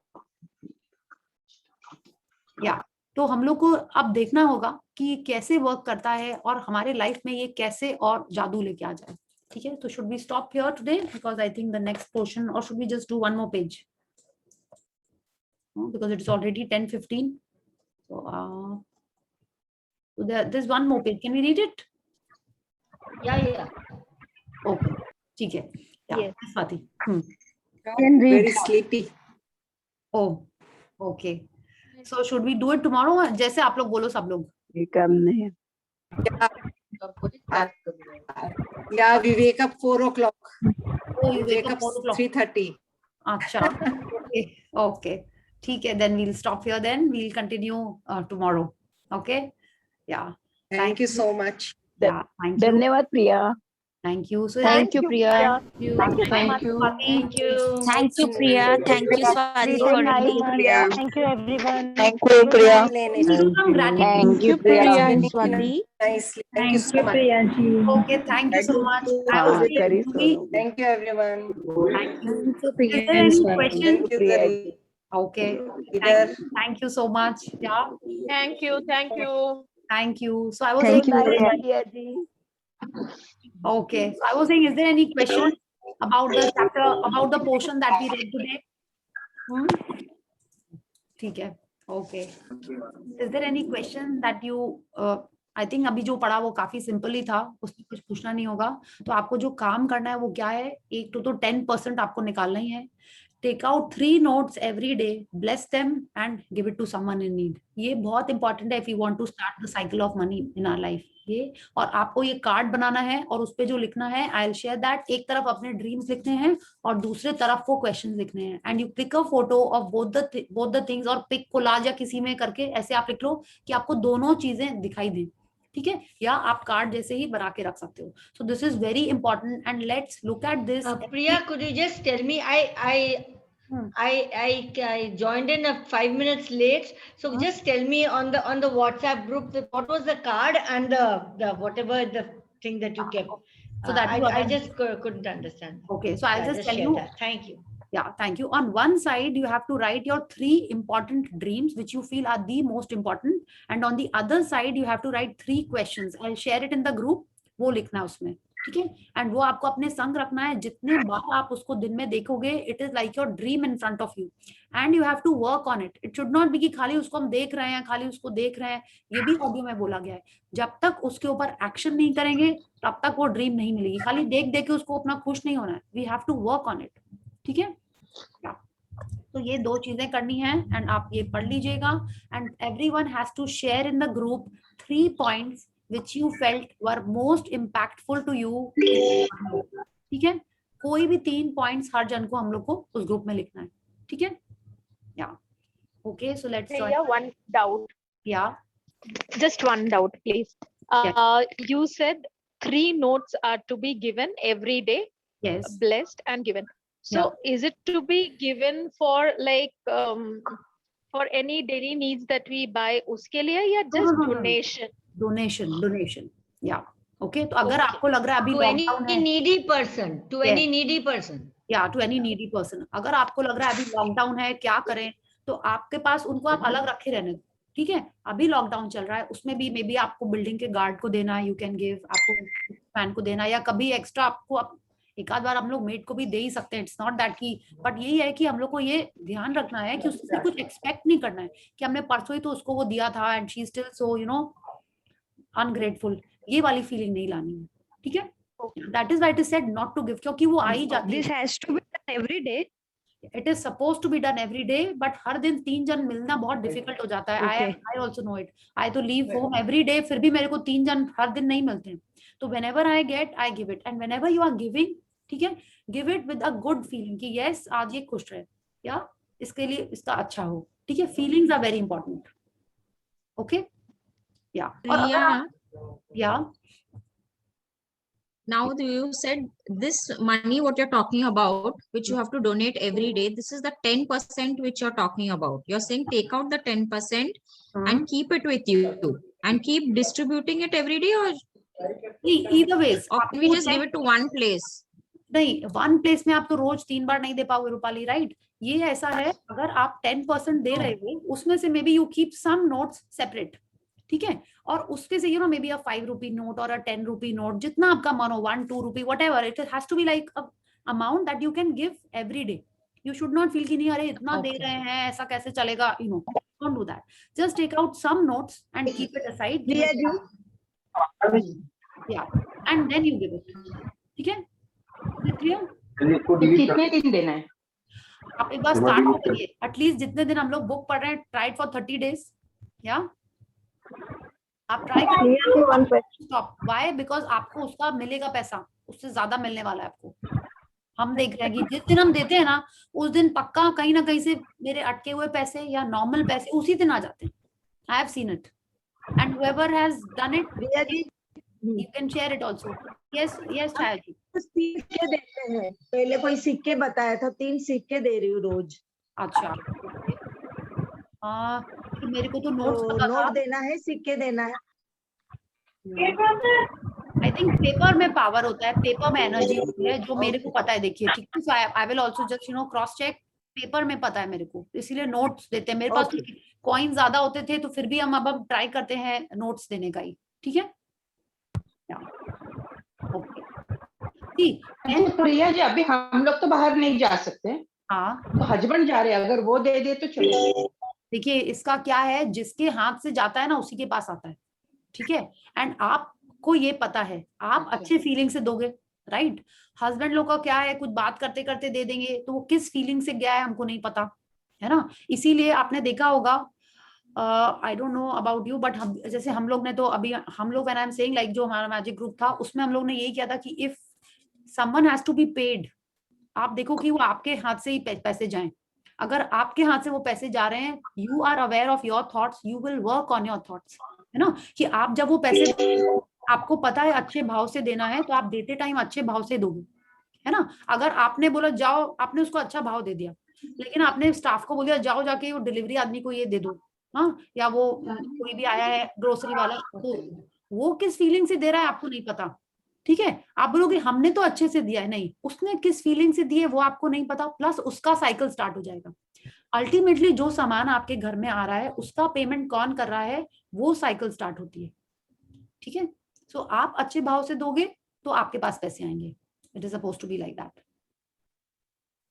या तो हम लोग को अब देखना होगा कि कैसे वर्क करता है और हमारे लाइफ में ये कैसे और जादू लेके आ जाए, ठीक है। तो should we stop here today because I think the next portion, और should we just do one more page because it is already 10:15, so there's one more page. Can we read it? Yeah. Okay, ठीक है। Yes. Swati. Very sleepy. Oh, okay. So should we do it tomorrow? जैसे आप लोग बोलो, सब लोग। ये काम नहीं है। Yeah, we wake up 4 o'clock. Oh, you wake up 4 o'clock. 3:30. अच्छा, okay. ठीक है, then we'll stop here. Then we'll continue tomorrow. Okay? Yeah. Thank you so much. Yeah, thank you. धन्यवाद प्रिया। Thank you. So Thank you, Priya. Thank you so Thank much. you. Thank you. Thank you, Priya. Thank you, Swati, Very for nice, being ma'am. here. Thank you, everyone. Thank you, Priya. लेने some gratitude. Thank you, Priya and Swati. nicely. Thank you so much. Okay, thank you so much. I was saying, Thank you, everyone. thank you. Is there any question? Thank you, Gari. Okay. Idhar. Thank you so much. Yeah. Thank you. Thank you. Thank you. So I was Thank saying, okay. So I was saying, is there any question about the chapter, about the portion that we read today? ठीक है. Okay. Is there any question that you? I think अभी जो पढ़ा वो काफी simple ही था, उसमें कुछ पूछना नहीं होगा. तो आपको जो काम करना है वो क्या है? एक तो 10% आपको निकालना ही है. Take out 3 notes every day, bless them and give it to someone in need. ये बहुत important है if you want to start the cycle of money in our life. ये और आपको ये कार्ड बनाना है और उस पे जो लिखना है, I'll share that. एक तरफ अपने ड्रीम्स लिखने हैं और दूसरे तरफ वो क्वेश्चन लिखने हैं. And you click a photo of both the things और पिक कोलाज या किसी में करके ऐसे आप लिख लो कि आपको दोनों चीजें दिखाई दें. ठीक है, या आप कार्ड जैसे ही बना के रख सकते हो. So this is very important and let's look at this. Priya, could you just tell me? I joined in 5 minutes late. So just tell me on the WhatsApp group what was the card and the whatever the thing that you kept. So that I just couldn't understand. Okay, so I'll just tell share you. that. Thank you. Yeah, thank you. On one side, you have to write your 3 important dreams, which you feel are the most important. And on the other side, you have to write 3 questions. I'll share it in the group. वो लिखना है उसमें, ठीक है? And वो आपको अपने संग रखना है. जितने बार आप उसको दिन में देखोगे, it is like your dream in front of you. And you have to work on it. It should not be कि खाली उसको हम देख रहे हैं, खाली उसको देख रहे हैं. ये भी ऑडियो में बोला गया है. जब तक उसके ऊपर एक्शन नहीं करेंगे, तब तक वो ड्रीम नहीं मिलेगी. खाली देख देख के उसको अपना खुश नहीं होना है. We have to work on it. ठीक है? तो ये 2 चीजें करनी है एंड आप ये पढ़ लीजिएगा. And everyone has to share in the group 3 points which you felt were most impactful to you. ठीक है, कोई भी 3 पॉइंट्स हर जन को हम लोग को उस ग्रुप में लिखना है. ठीक है, या okay. So let's one doubt. या Just one doubt, please. You said 3 notes are to be given every day. Yes. Blessed and given. So is it to be given for like for any daily needs that we buy uske liye ya just donation? Donation. Yeah. Okay. तो अगर आपको लग रहा है अभी lockdown है, needy person, to any needy person. या to any needy person. अगर आपको लग रहा है अभी लॉकडाउन है, क्या करें, तो आपके पास उनको आप अलग रखे रहने. ठीक है, अभी लॉकडाउन चल रहा है, उसमें भी मे बी आपको बिल्डिंग के गार्ड को देना है, यू कैन गिव, आपको फैन को देना, या कभी एक्स्ट्रा आपको एक आध बार हम लोग मेड को भी दे ही सकते हैं. इट्स नॉट दैट की, बट यही है कि हम लोग को ये ध्यान रखना है कि उससे कुछ एक्सपेक्ट नहीं करना है कि हमने परसों ही तो उसको वो दिया था and she still so you know ungrateful. ये वाली फीलिंग नहीं लानी है. ठीक है, that is why it is said not to give, क्योंकि वो आ ही जाती है. This has to be done every day. It is suppose to be done every day, but हर दिन 3 जन मिलना बहुत डिफिकल्ट हो जाता है. I also know it. I तो लीव होम एवरी डे, फिर भी मेरे को 3 जन हर दिन नहीं मिलते हैं. तो whenever I get I give it. And whenever you are giving, ठीक है, give it with a good feeling कि यस आज ये खुश रहे या इसके लिए इसका अच्छा हो. ठीक है, feelings are very important. Okay, yeah Now you said this money what you're talking about, which you have to donate every day, this is the 10% which you're talking about. You're saying take out the 10% and keep it with you and keep distributing it every day, or either ways, or can we just give it to one place? नहीं, one place में आप तो रोज 3 बार नहीं दे पाओगे Rupali, right? ये ऐसा है, अगर आप 10% दे रहे हो, उसमें से maybe you keep some notes separate. ठीक है, और उसके से you know maybe a 5 rupee note और अ 10 रुपी नोट, जितना आपका मन हो, 1 2 rupee whatever, it has to be like a amount that you can give every day. You should not feel कि नहीं अरे इतना दे रहे हैं, ऐसा कैसे चलेगा, you know, don't do that. Just take out some notes and keep it aside. Yeah and then you give it. ठीक है, कितने दिन देना है? आप एक बार स्टार्ट करिए. एटलीस्ट जितने दिन हम लोग बुक पढ़ रहे हैं, ट्राई इट फॉर 30 days. या आप ट्राई करिए. स्टॉप. व्हाई? बिकॉज आपको उसका मिलेगा पैसा, उससे ज्यादा मिलने वाला है आपको. हम देख रहे हैं कि जिस दिन हम देते हैं ना, उस दिन पक्का कहीं ना कहीं से मेरे अटके हुए पैसे या नॉर्मल पैसे उसी दिन आ जाते हैं. आई have seen it and whoever has done it. You can share it also. Yes, yes, Chaya ji. सिक्के देते हैं, पहले कोई सिक्के बताया था, 3 सिक्के दे रही हूँ रोज। अच्छा, तो मेरे को तो नोट्स तो पता था। नोट देना है, सिक्के देना है। आई थिंक पेपर में पावर होता है, पेपर में एनर्जी होती है, जो मेरे को पता है। देखिए, ठीक है, so I will also just cross check. Paper में पता है मेरे को, इसीलिए नोट्स देते हैं। मेरे पास कॉइन ज्यादा होते थे, तो फिर भी हम ट्राई करते हैं नोट्स देने का ही। ठीक है, ओके। प्रिया जी, अभी हम लोग तो बाहर नहीं जा सकते। हाँ, तो हस्बैंड जा रहे हैं, अगर वो दे दे तो चलेगा। देखिए, इसका क्या है, जिसके हाथ से जाता है ना, उसी के पास आता है। ठीक है, एंड आपको ये पता है, आप अच्छे फीलिंग से दोगे, राइट। हस्बैंड लोग का क्या है, कुछ बात करते करते दे देंगे, तो वो किस फीलिंग से गया है हमको नहीं पता, है ना। इसीलिए आपने देखा होगा, I don't know about you, but जैसे हम लोग ने तो अभी, हम लोग when I am saying, like जो हमारा मैजिक ग्रुप था, उसमें हम लोग ने यही किया था कि if someone has to be paid, आप देखो कि वो आपके हाथ से ही पैसे जाएं। अगर आपके हाथ से वो पैसे जा रहे हैं, you are aware of your thoughts, you will work on your thoughts, है ना। कि आप जब वो पैसे, आपको पता है अच्छे भाव से देना है, तो आप देते टाइम अच्छे भाव से दोगे, है ना। अगर आपने बोला जाओ, आपने उसको अच्छा भाव दे दिया, लेकिन आपने स्टाफ को बोल दिया जाओ जाके वो डिलीवरी आदमी को ये दे दो, हाँ, या वो कोई भी आया है ग्रोसरी वाला, तो वो किस फीलिंग से दे रहा है आपको नहीं पता। ठीक है, आप बोलोगे हमने तो अच्छे से दिया है, नहीं, उसने किस फीलिंग से दिए वो आपको नहीं पता, प्लस उसका साइकिल स्टार्ट हो जाएगा। अल्टीमेटली जो सामान आपके घर में आ रहा है, उसका पेमेंट कौन कर रहा है, वो साइकिल स्टार्ट होती है। ठीक है, सो आप अच्छे भाव से दोगे तो आपके पास पैसे आएंगे। It is supposed to be like that.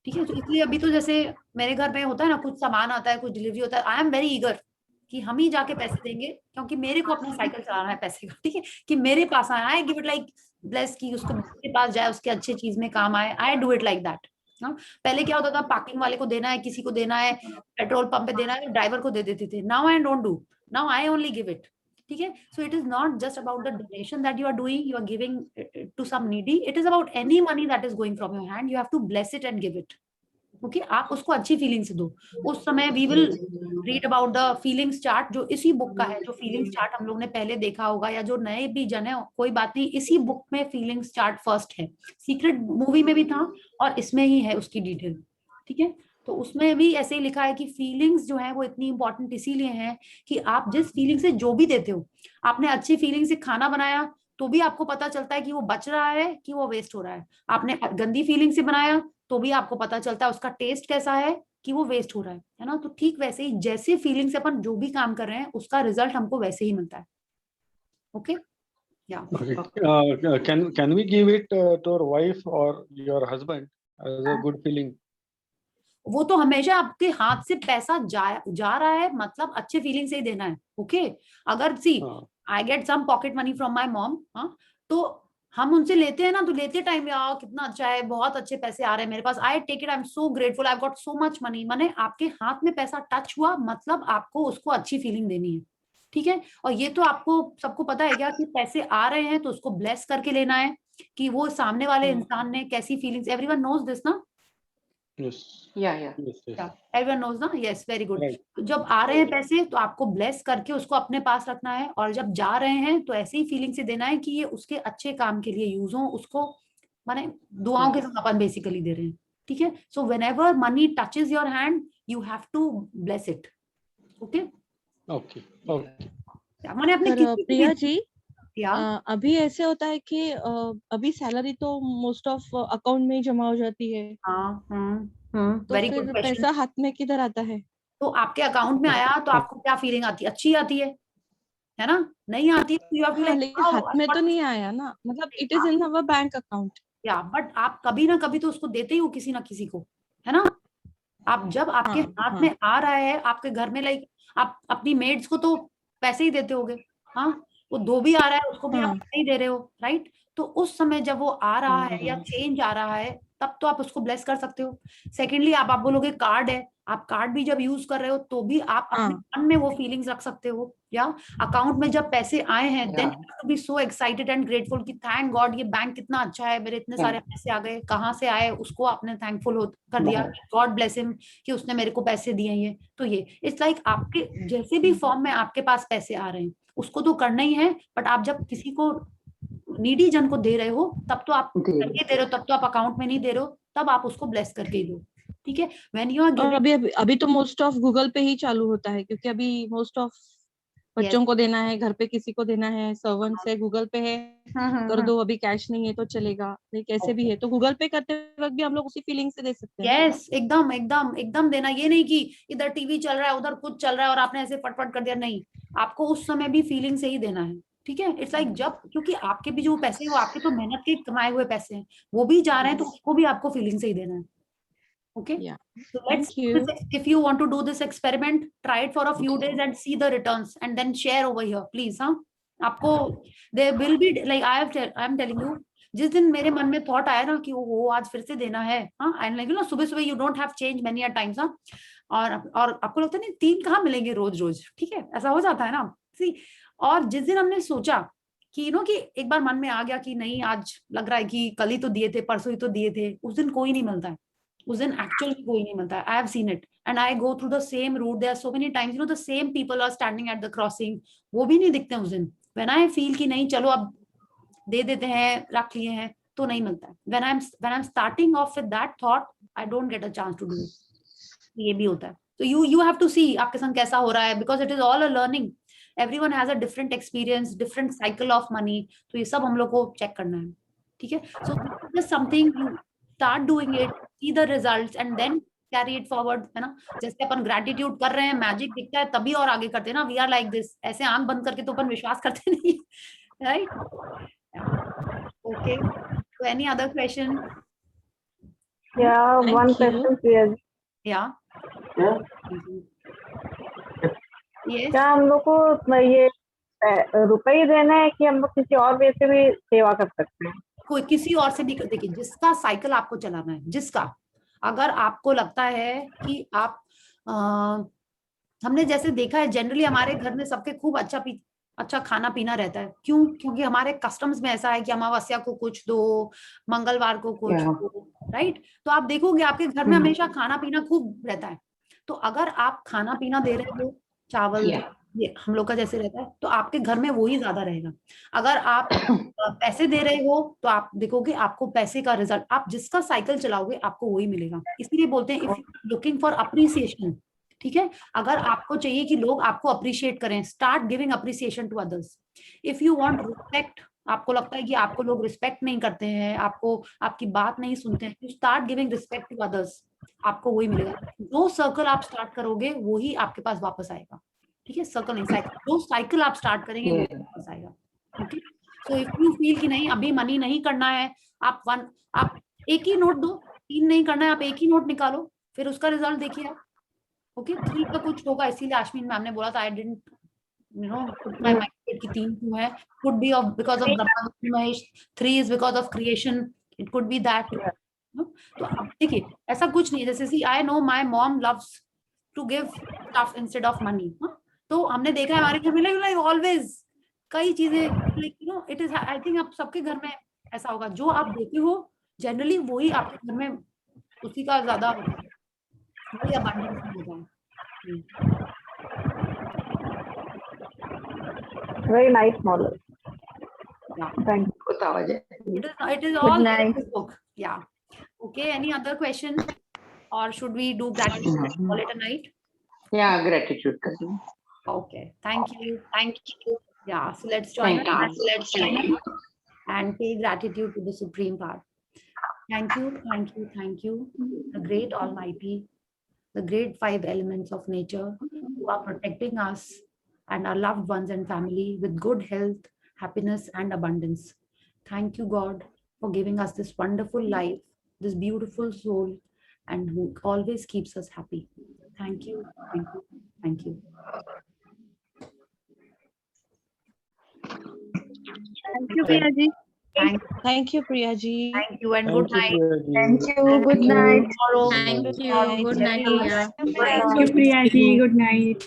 ठीक है, तो इसलिए अभी तो जैसे मेरे घर में होता है ना, कुछ सामान आता है, कुछ डिलीवरी होता है, आई एम वेरी ईगर कि हम ही जाके पैसे देंगे, क्योंकि मेरे को अपना साइकिल चलाना है पैसे का। ठीक है, कि मेरे पास आए, आई गिव इट लाइक ब्लेस, की उसको के पास जाए, उसके अच्छे चीज में काम आए, I do it like that. पहले क्या होता था, पार्किंग वाले को देना है, किसी को देना है, पेट्रोल पंप पे देना है, ड्राइवर को दे देते थे। Now I don't do, now I only give it. ठीक है, so it is not just about the donation that you are doing, you are giving to some needy, it is about any money that is going from your hand, you have to bless it and give it. Okay, आप उसको अच्छी feeling से दो। उस समय we will read about the feelings chart, जो इसी book का है, जो फीलिंग्स चार्ट हम लोग ने पहले देखा होगा, या जो नए भी जन है, कोई बात नहीं, इसी बुक में फीलिंग्स चार्ट फर्स्ट है। सीक्रेट मूवी में भी था और इसमें ही है उसकी डिटेल। ठीक है, तो उसमें भी ऐसे ही लिखा है कि फीलिंग्स जो है वो इतनी इंपॉर्टेंट इसीलिए है कि आप जिस फीलिंग से जो भी देते हो, आपने अच्छी फीलिंग से खाना बनाया तो भी आपको पता चलता है कि वो बच रहा है कि वो वेस्ट हो रहा है। आपने गंदी फीलिंग से बनाया तो भी आपको पता चलता है उसका टेस्ट कैसा है, कि वो वेस्ट हो रहा है ना। तो ठीक वैसे ही जैसे फीलिंग से अपन जो भी काम कर रहे हैं, उसका रिजल्ट हमको वैसे ही मिलता है। ओके, या can we give it to our wife or your husband as a good feeling? वो तो हमेशा आपके हाथ से पैसा जा रहा है, मतलब अच्छे फीलिंग से ही देना है। ओके, अगर see I get some pocket money from my mom, तो हम उनसे लेते हैं ना, तो लेते टाइम यार कितना अच्छा है, बहुत अच्छे पैसे आ रहे हैं मेरे पास, I take it, I am so grateful, I got so much money. माने आपके हाथ में पैसा टच हुआ, मतलब आपको उसको अच्छी फीलिंग देनी है। ठीक है, और ये तो आपको सबको पता है क्या, कि पैसे आ रहे हैं तो उसको ब्लेस करके लेना है, कि वो सामने वाले इंसान ने कैसी फीलिंग्स, एवरीवन नोज दिस ना। Yes. Everyone knows ना, yes, very good. जब आ रहे हैं पैसे तो आपको ब्लेस करके उसको अपने पास रखना है, और जब जा रहे हैं तो ऐसी ही फीलिंग से देना है कि ये उसके अच्छे काम के लिए यूज हो, उसको माने दुआओं के साथ अपन बेसिकली दे रहे हैं। ठीक है, so whenever money touches your hand, you have to bless it. Okay, माने अपने प्रिया जी, अभी ऐसे होता है कि अभी सैलरी तो मोस्ट ऑफ अकाउंट में ही जमा हो जाती है। तो वेरी फिर गुड पैसा हाथ में किधर आता है? तो आपके अकाउंट में आया तो आपको क्या फीलिंग आती है? अच्छी आती है ना? नहीं आती है लेकिन हाथ में तो नहीं आया ना, मतलब it is in our bank account. या बट आप कभी ना कभी तो उसको देते ही हो किसी ना किसी को, है ना। आप जब आपके हाथ में आ रहा है, आपके घर में लाइक आप अपनी मेड्स को तो पैसे ही देते होगे, हाँ, वो धोबी आ रहा है उसको भी आप पैसे ही दे रहे हो, राइट। तो उस समय जब वो आ रहा है या चेंज आ रहा है, तब तो आप उसको ब्लेस कर सकते हो। सेकेंडली आप बोलोगे कार्ड है, आप कार्ड भी जब यूज कर रहे हो तो भी आप अपने मन में वो फीलिंग्स रख सकते हो। या अकाउंट में जब पैसे आए हैं, then you have to be so excited and grateful कि थैंक गॉड ये बैंक कितना अच्छा है, मेरे इतने सारे पैसे आ गए, कहाँ से आए उसको आपने थैंकफुल कर दिया, गॉड ब्लेस हिम कि उसने मेरे को पैसे दिए। ये तो ये इट्स लाइक आपके जैसे भी फॉर्म में आपके पास पैसे आ रहे हैं उसको तो करना ही है, बट आप जब किसी को नीडी जन को दे रहे हो तब तो आप करके दे रहे हो, तब तो आप अकाउंट में नहीं दे रहे हो, तब आप उसको ब्लेस करके ही दो, ठीक है। व्हेन यू आर और अभी तो मोस्ट ऑफ गूगल पे ही चालू होता है, क्योंकि अभी मोस्ट ऑफ बच्चों को देना है, घर पे किसी को देना है, सर्वेंट्स है, गूगल पे है, कर दो। अभी कैश नहीं है तो चलेगा, नहीं कैसे भी है तो गूगल पे करते वक्त भी हम लोग उसी फीलिंग से दे सकते हैं। यस, एकदम एकदम एकदम देना। ये नहीं कि इधर टीवी चल रहा है उधर कुछ चल रहा है और आपने ऐसे फटफट कर दिया, नहीं, आपको उस समय भी फीलिंग से ही देना है, ठीक है। इट्स लाइक जब, क्योंकि आपके भी जो पैसे हैं वो आपके तो मेहनत के कमाए हुए पैसे हैं, वो भी जा रहे हैं, तो उसको भी आपको फीलिंग से ही देना है, okay? Yeah. So let's do this. If you want to do this experiment, try it for a few days and see the returns, and then share over here, please. हाँ, आपको there will be like I am telling you, जिस दिन मेरे मन में thought आया ना कि वो आज फिर से देना है, हाँ, एंड लाइक ना सुबह सुबह you don't have change many a times, हाँ, और आपको लगता है नहीं 3 कहाँ मिलेंगे रोज रोज, ठीक है, ऐसा हो जाता है ना। सी, और जिस दिन हमने सोचा कि कि एक बार मन में आ गया कि नहीं, आज लग रहा है कि कल ही तो दिए थे, परसों ही तो दिए थे, उस दिन कोई नहीं मिलता है, उस दिन एक्चुअल कोई नहीं मिलता है। I have seen it and I go through the same route, there are so many times the same people are standing at the crossing, वो भी नहीं दिखते उस दिन। व्हेन आई फील कि नहीं चलो अब दे देते हैं, रख लिए हैं, तो नहीं मिलता है। When I am starting off with that thought, I don't get a chance to do it. ये भी होता है। तो यू हैव टू सी आपके संग कैसा हो रहा है, because it is all a learning. Everyone has a different experience, different cycle of money, तो ये सब हम लोग को चेक करना है, ठीक है। So just something you start doing it, see the results and then carry it forward, है ना। जैसे अपन ग्रेटिट्यूड कर रहे हैं, मैजिक दिखता है तभी और आगे करते हैं ना। वी आर लाइक दिस, ऐसे आंख बंद करके तो अपन विश्वास करते नहीं, right? Okay, so any other question? Yeah, one question, Priya. Yeah. Yes. क्या हम लोग को ये रुपए ही देना है कि हम लोग किसी और वे से भी सेवा कर सकते हैं? कोई किसी और से भी, देखिए जिसका साइकिल आपको चलाना है, जिसका, अगर आपको लगता है कि आप हमने जैसे देखा है जनरली हमारे घर में सबके खूब अच्छा खाना पीना रहता है। क्यों? क्योंकि हमारे कस्टम्स में ऐसा है कि अमावस्या को कुछ दो, मंगलवार को कुछ दो, राइट? तो आप देखोगे आपके घर में हमेशा खाना पीना खूब रहता है। तो अगर आप खाना पीना दे रहे हो, चावल, ये हम लोग का जैसे रहता है, तो आपके घर में वो ही ज्यादा रहेगा। अगर आप पैसे दे रहे हो तो आप देखोगे आपको पैसे का रिजल्ट, आप जिसका साइकिल चलाओगे आपको वही मिलेगा। इसीलिए बोलते हैं if you looking for appreciation, ठीक है, अगर आपको चाहिए कि लोग आपको अप्रिशिएट करें, start giving appreciation to others. If you want respect, आपको लगता है कि आपको लोग रिस्पेक्ट नहीं करते हैं, आपको आपकी बात नहीं सुनते हैं, start giving respect to others, आपको वही मिलेगा। जो सर्कल आप स्टार्ट करोगे वही आपके पास वापस आएगा, ठीक है। सर्कल नहीं, साइकिल, जो साइकिल आप स्टार्ट करेंगे वो वापस आएगा, okay. So if you feel कि नहीं अभी मनी नहीं करना है, आप एक ही नोट दो, 3 नहीं करना है, आप एक ही नोट निकालो, फिर उसका रिजल्ट देखिए आप, ओके। 3 का कुछ होगा, इसीलिए आश्विन मैम ने बोला था I didn't put my mind कि 3 क्यों है, could be of because of Brahma Vishnu Mahesh, 3 is because of creation, it could be that. तो अब देखिए ऐसा कुछ नहीं है, जैसे see I know my mom loves to give stuff instead of money, तो हमने देखा है हमारे घर में लाइक ऑलवेज कई चीजें, like it is, I think आप सबके घर में ऐसा होगा, जो आप देते हो जनरली वही आपके घर में उसी का ज्यादा वही अबंडेंस होता है। Very nice model. Thank you. It is all in this book. Yeah. Okay. Any other question, or should we do gratitude? Call it a night. Yeah, gratitude. Okay. Thank you. Yeah. So let's join and pay gratitude to the Supreme Power. Thank you, the great Almighty, the great 5 elements of nature who are protecting us and our loved ones and family with good health, happiness, and abundance. Thank you, God, for giving us this wonderful life, this beautiful soul, and who always keeps us happy. Thank you. Thank you, Priya ji. Thank you, Priya ji. Thank you, and good night. Thank you. Good night. Thank you. Good night, Priya. Thank you, Priya ji. Good night.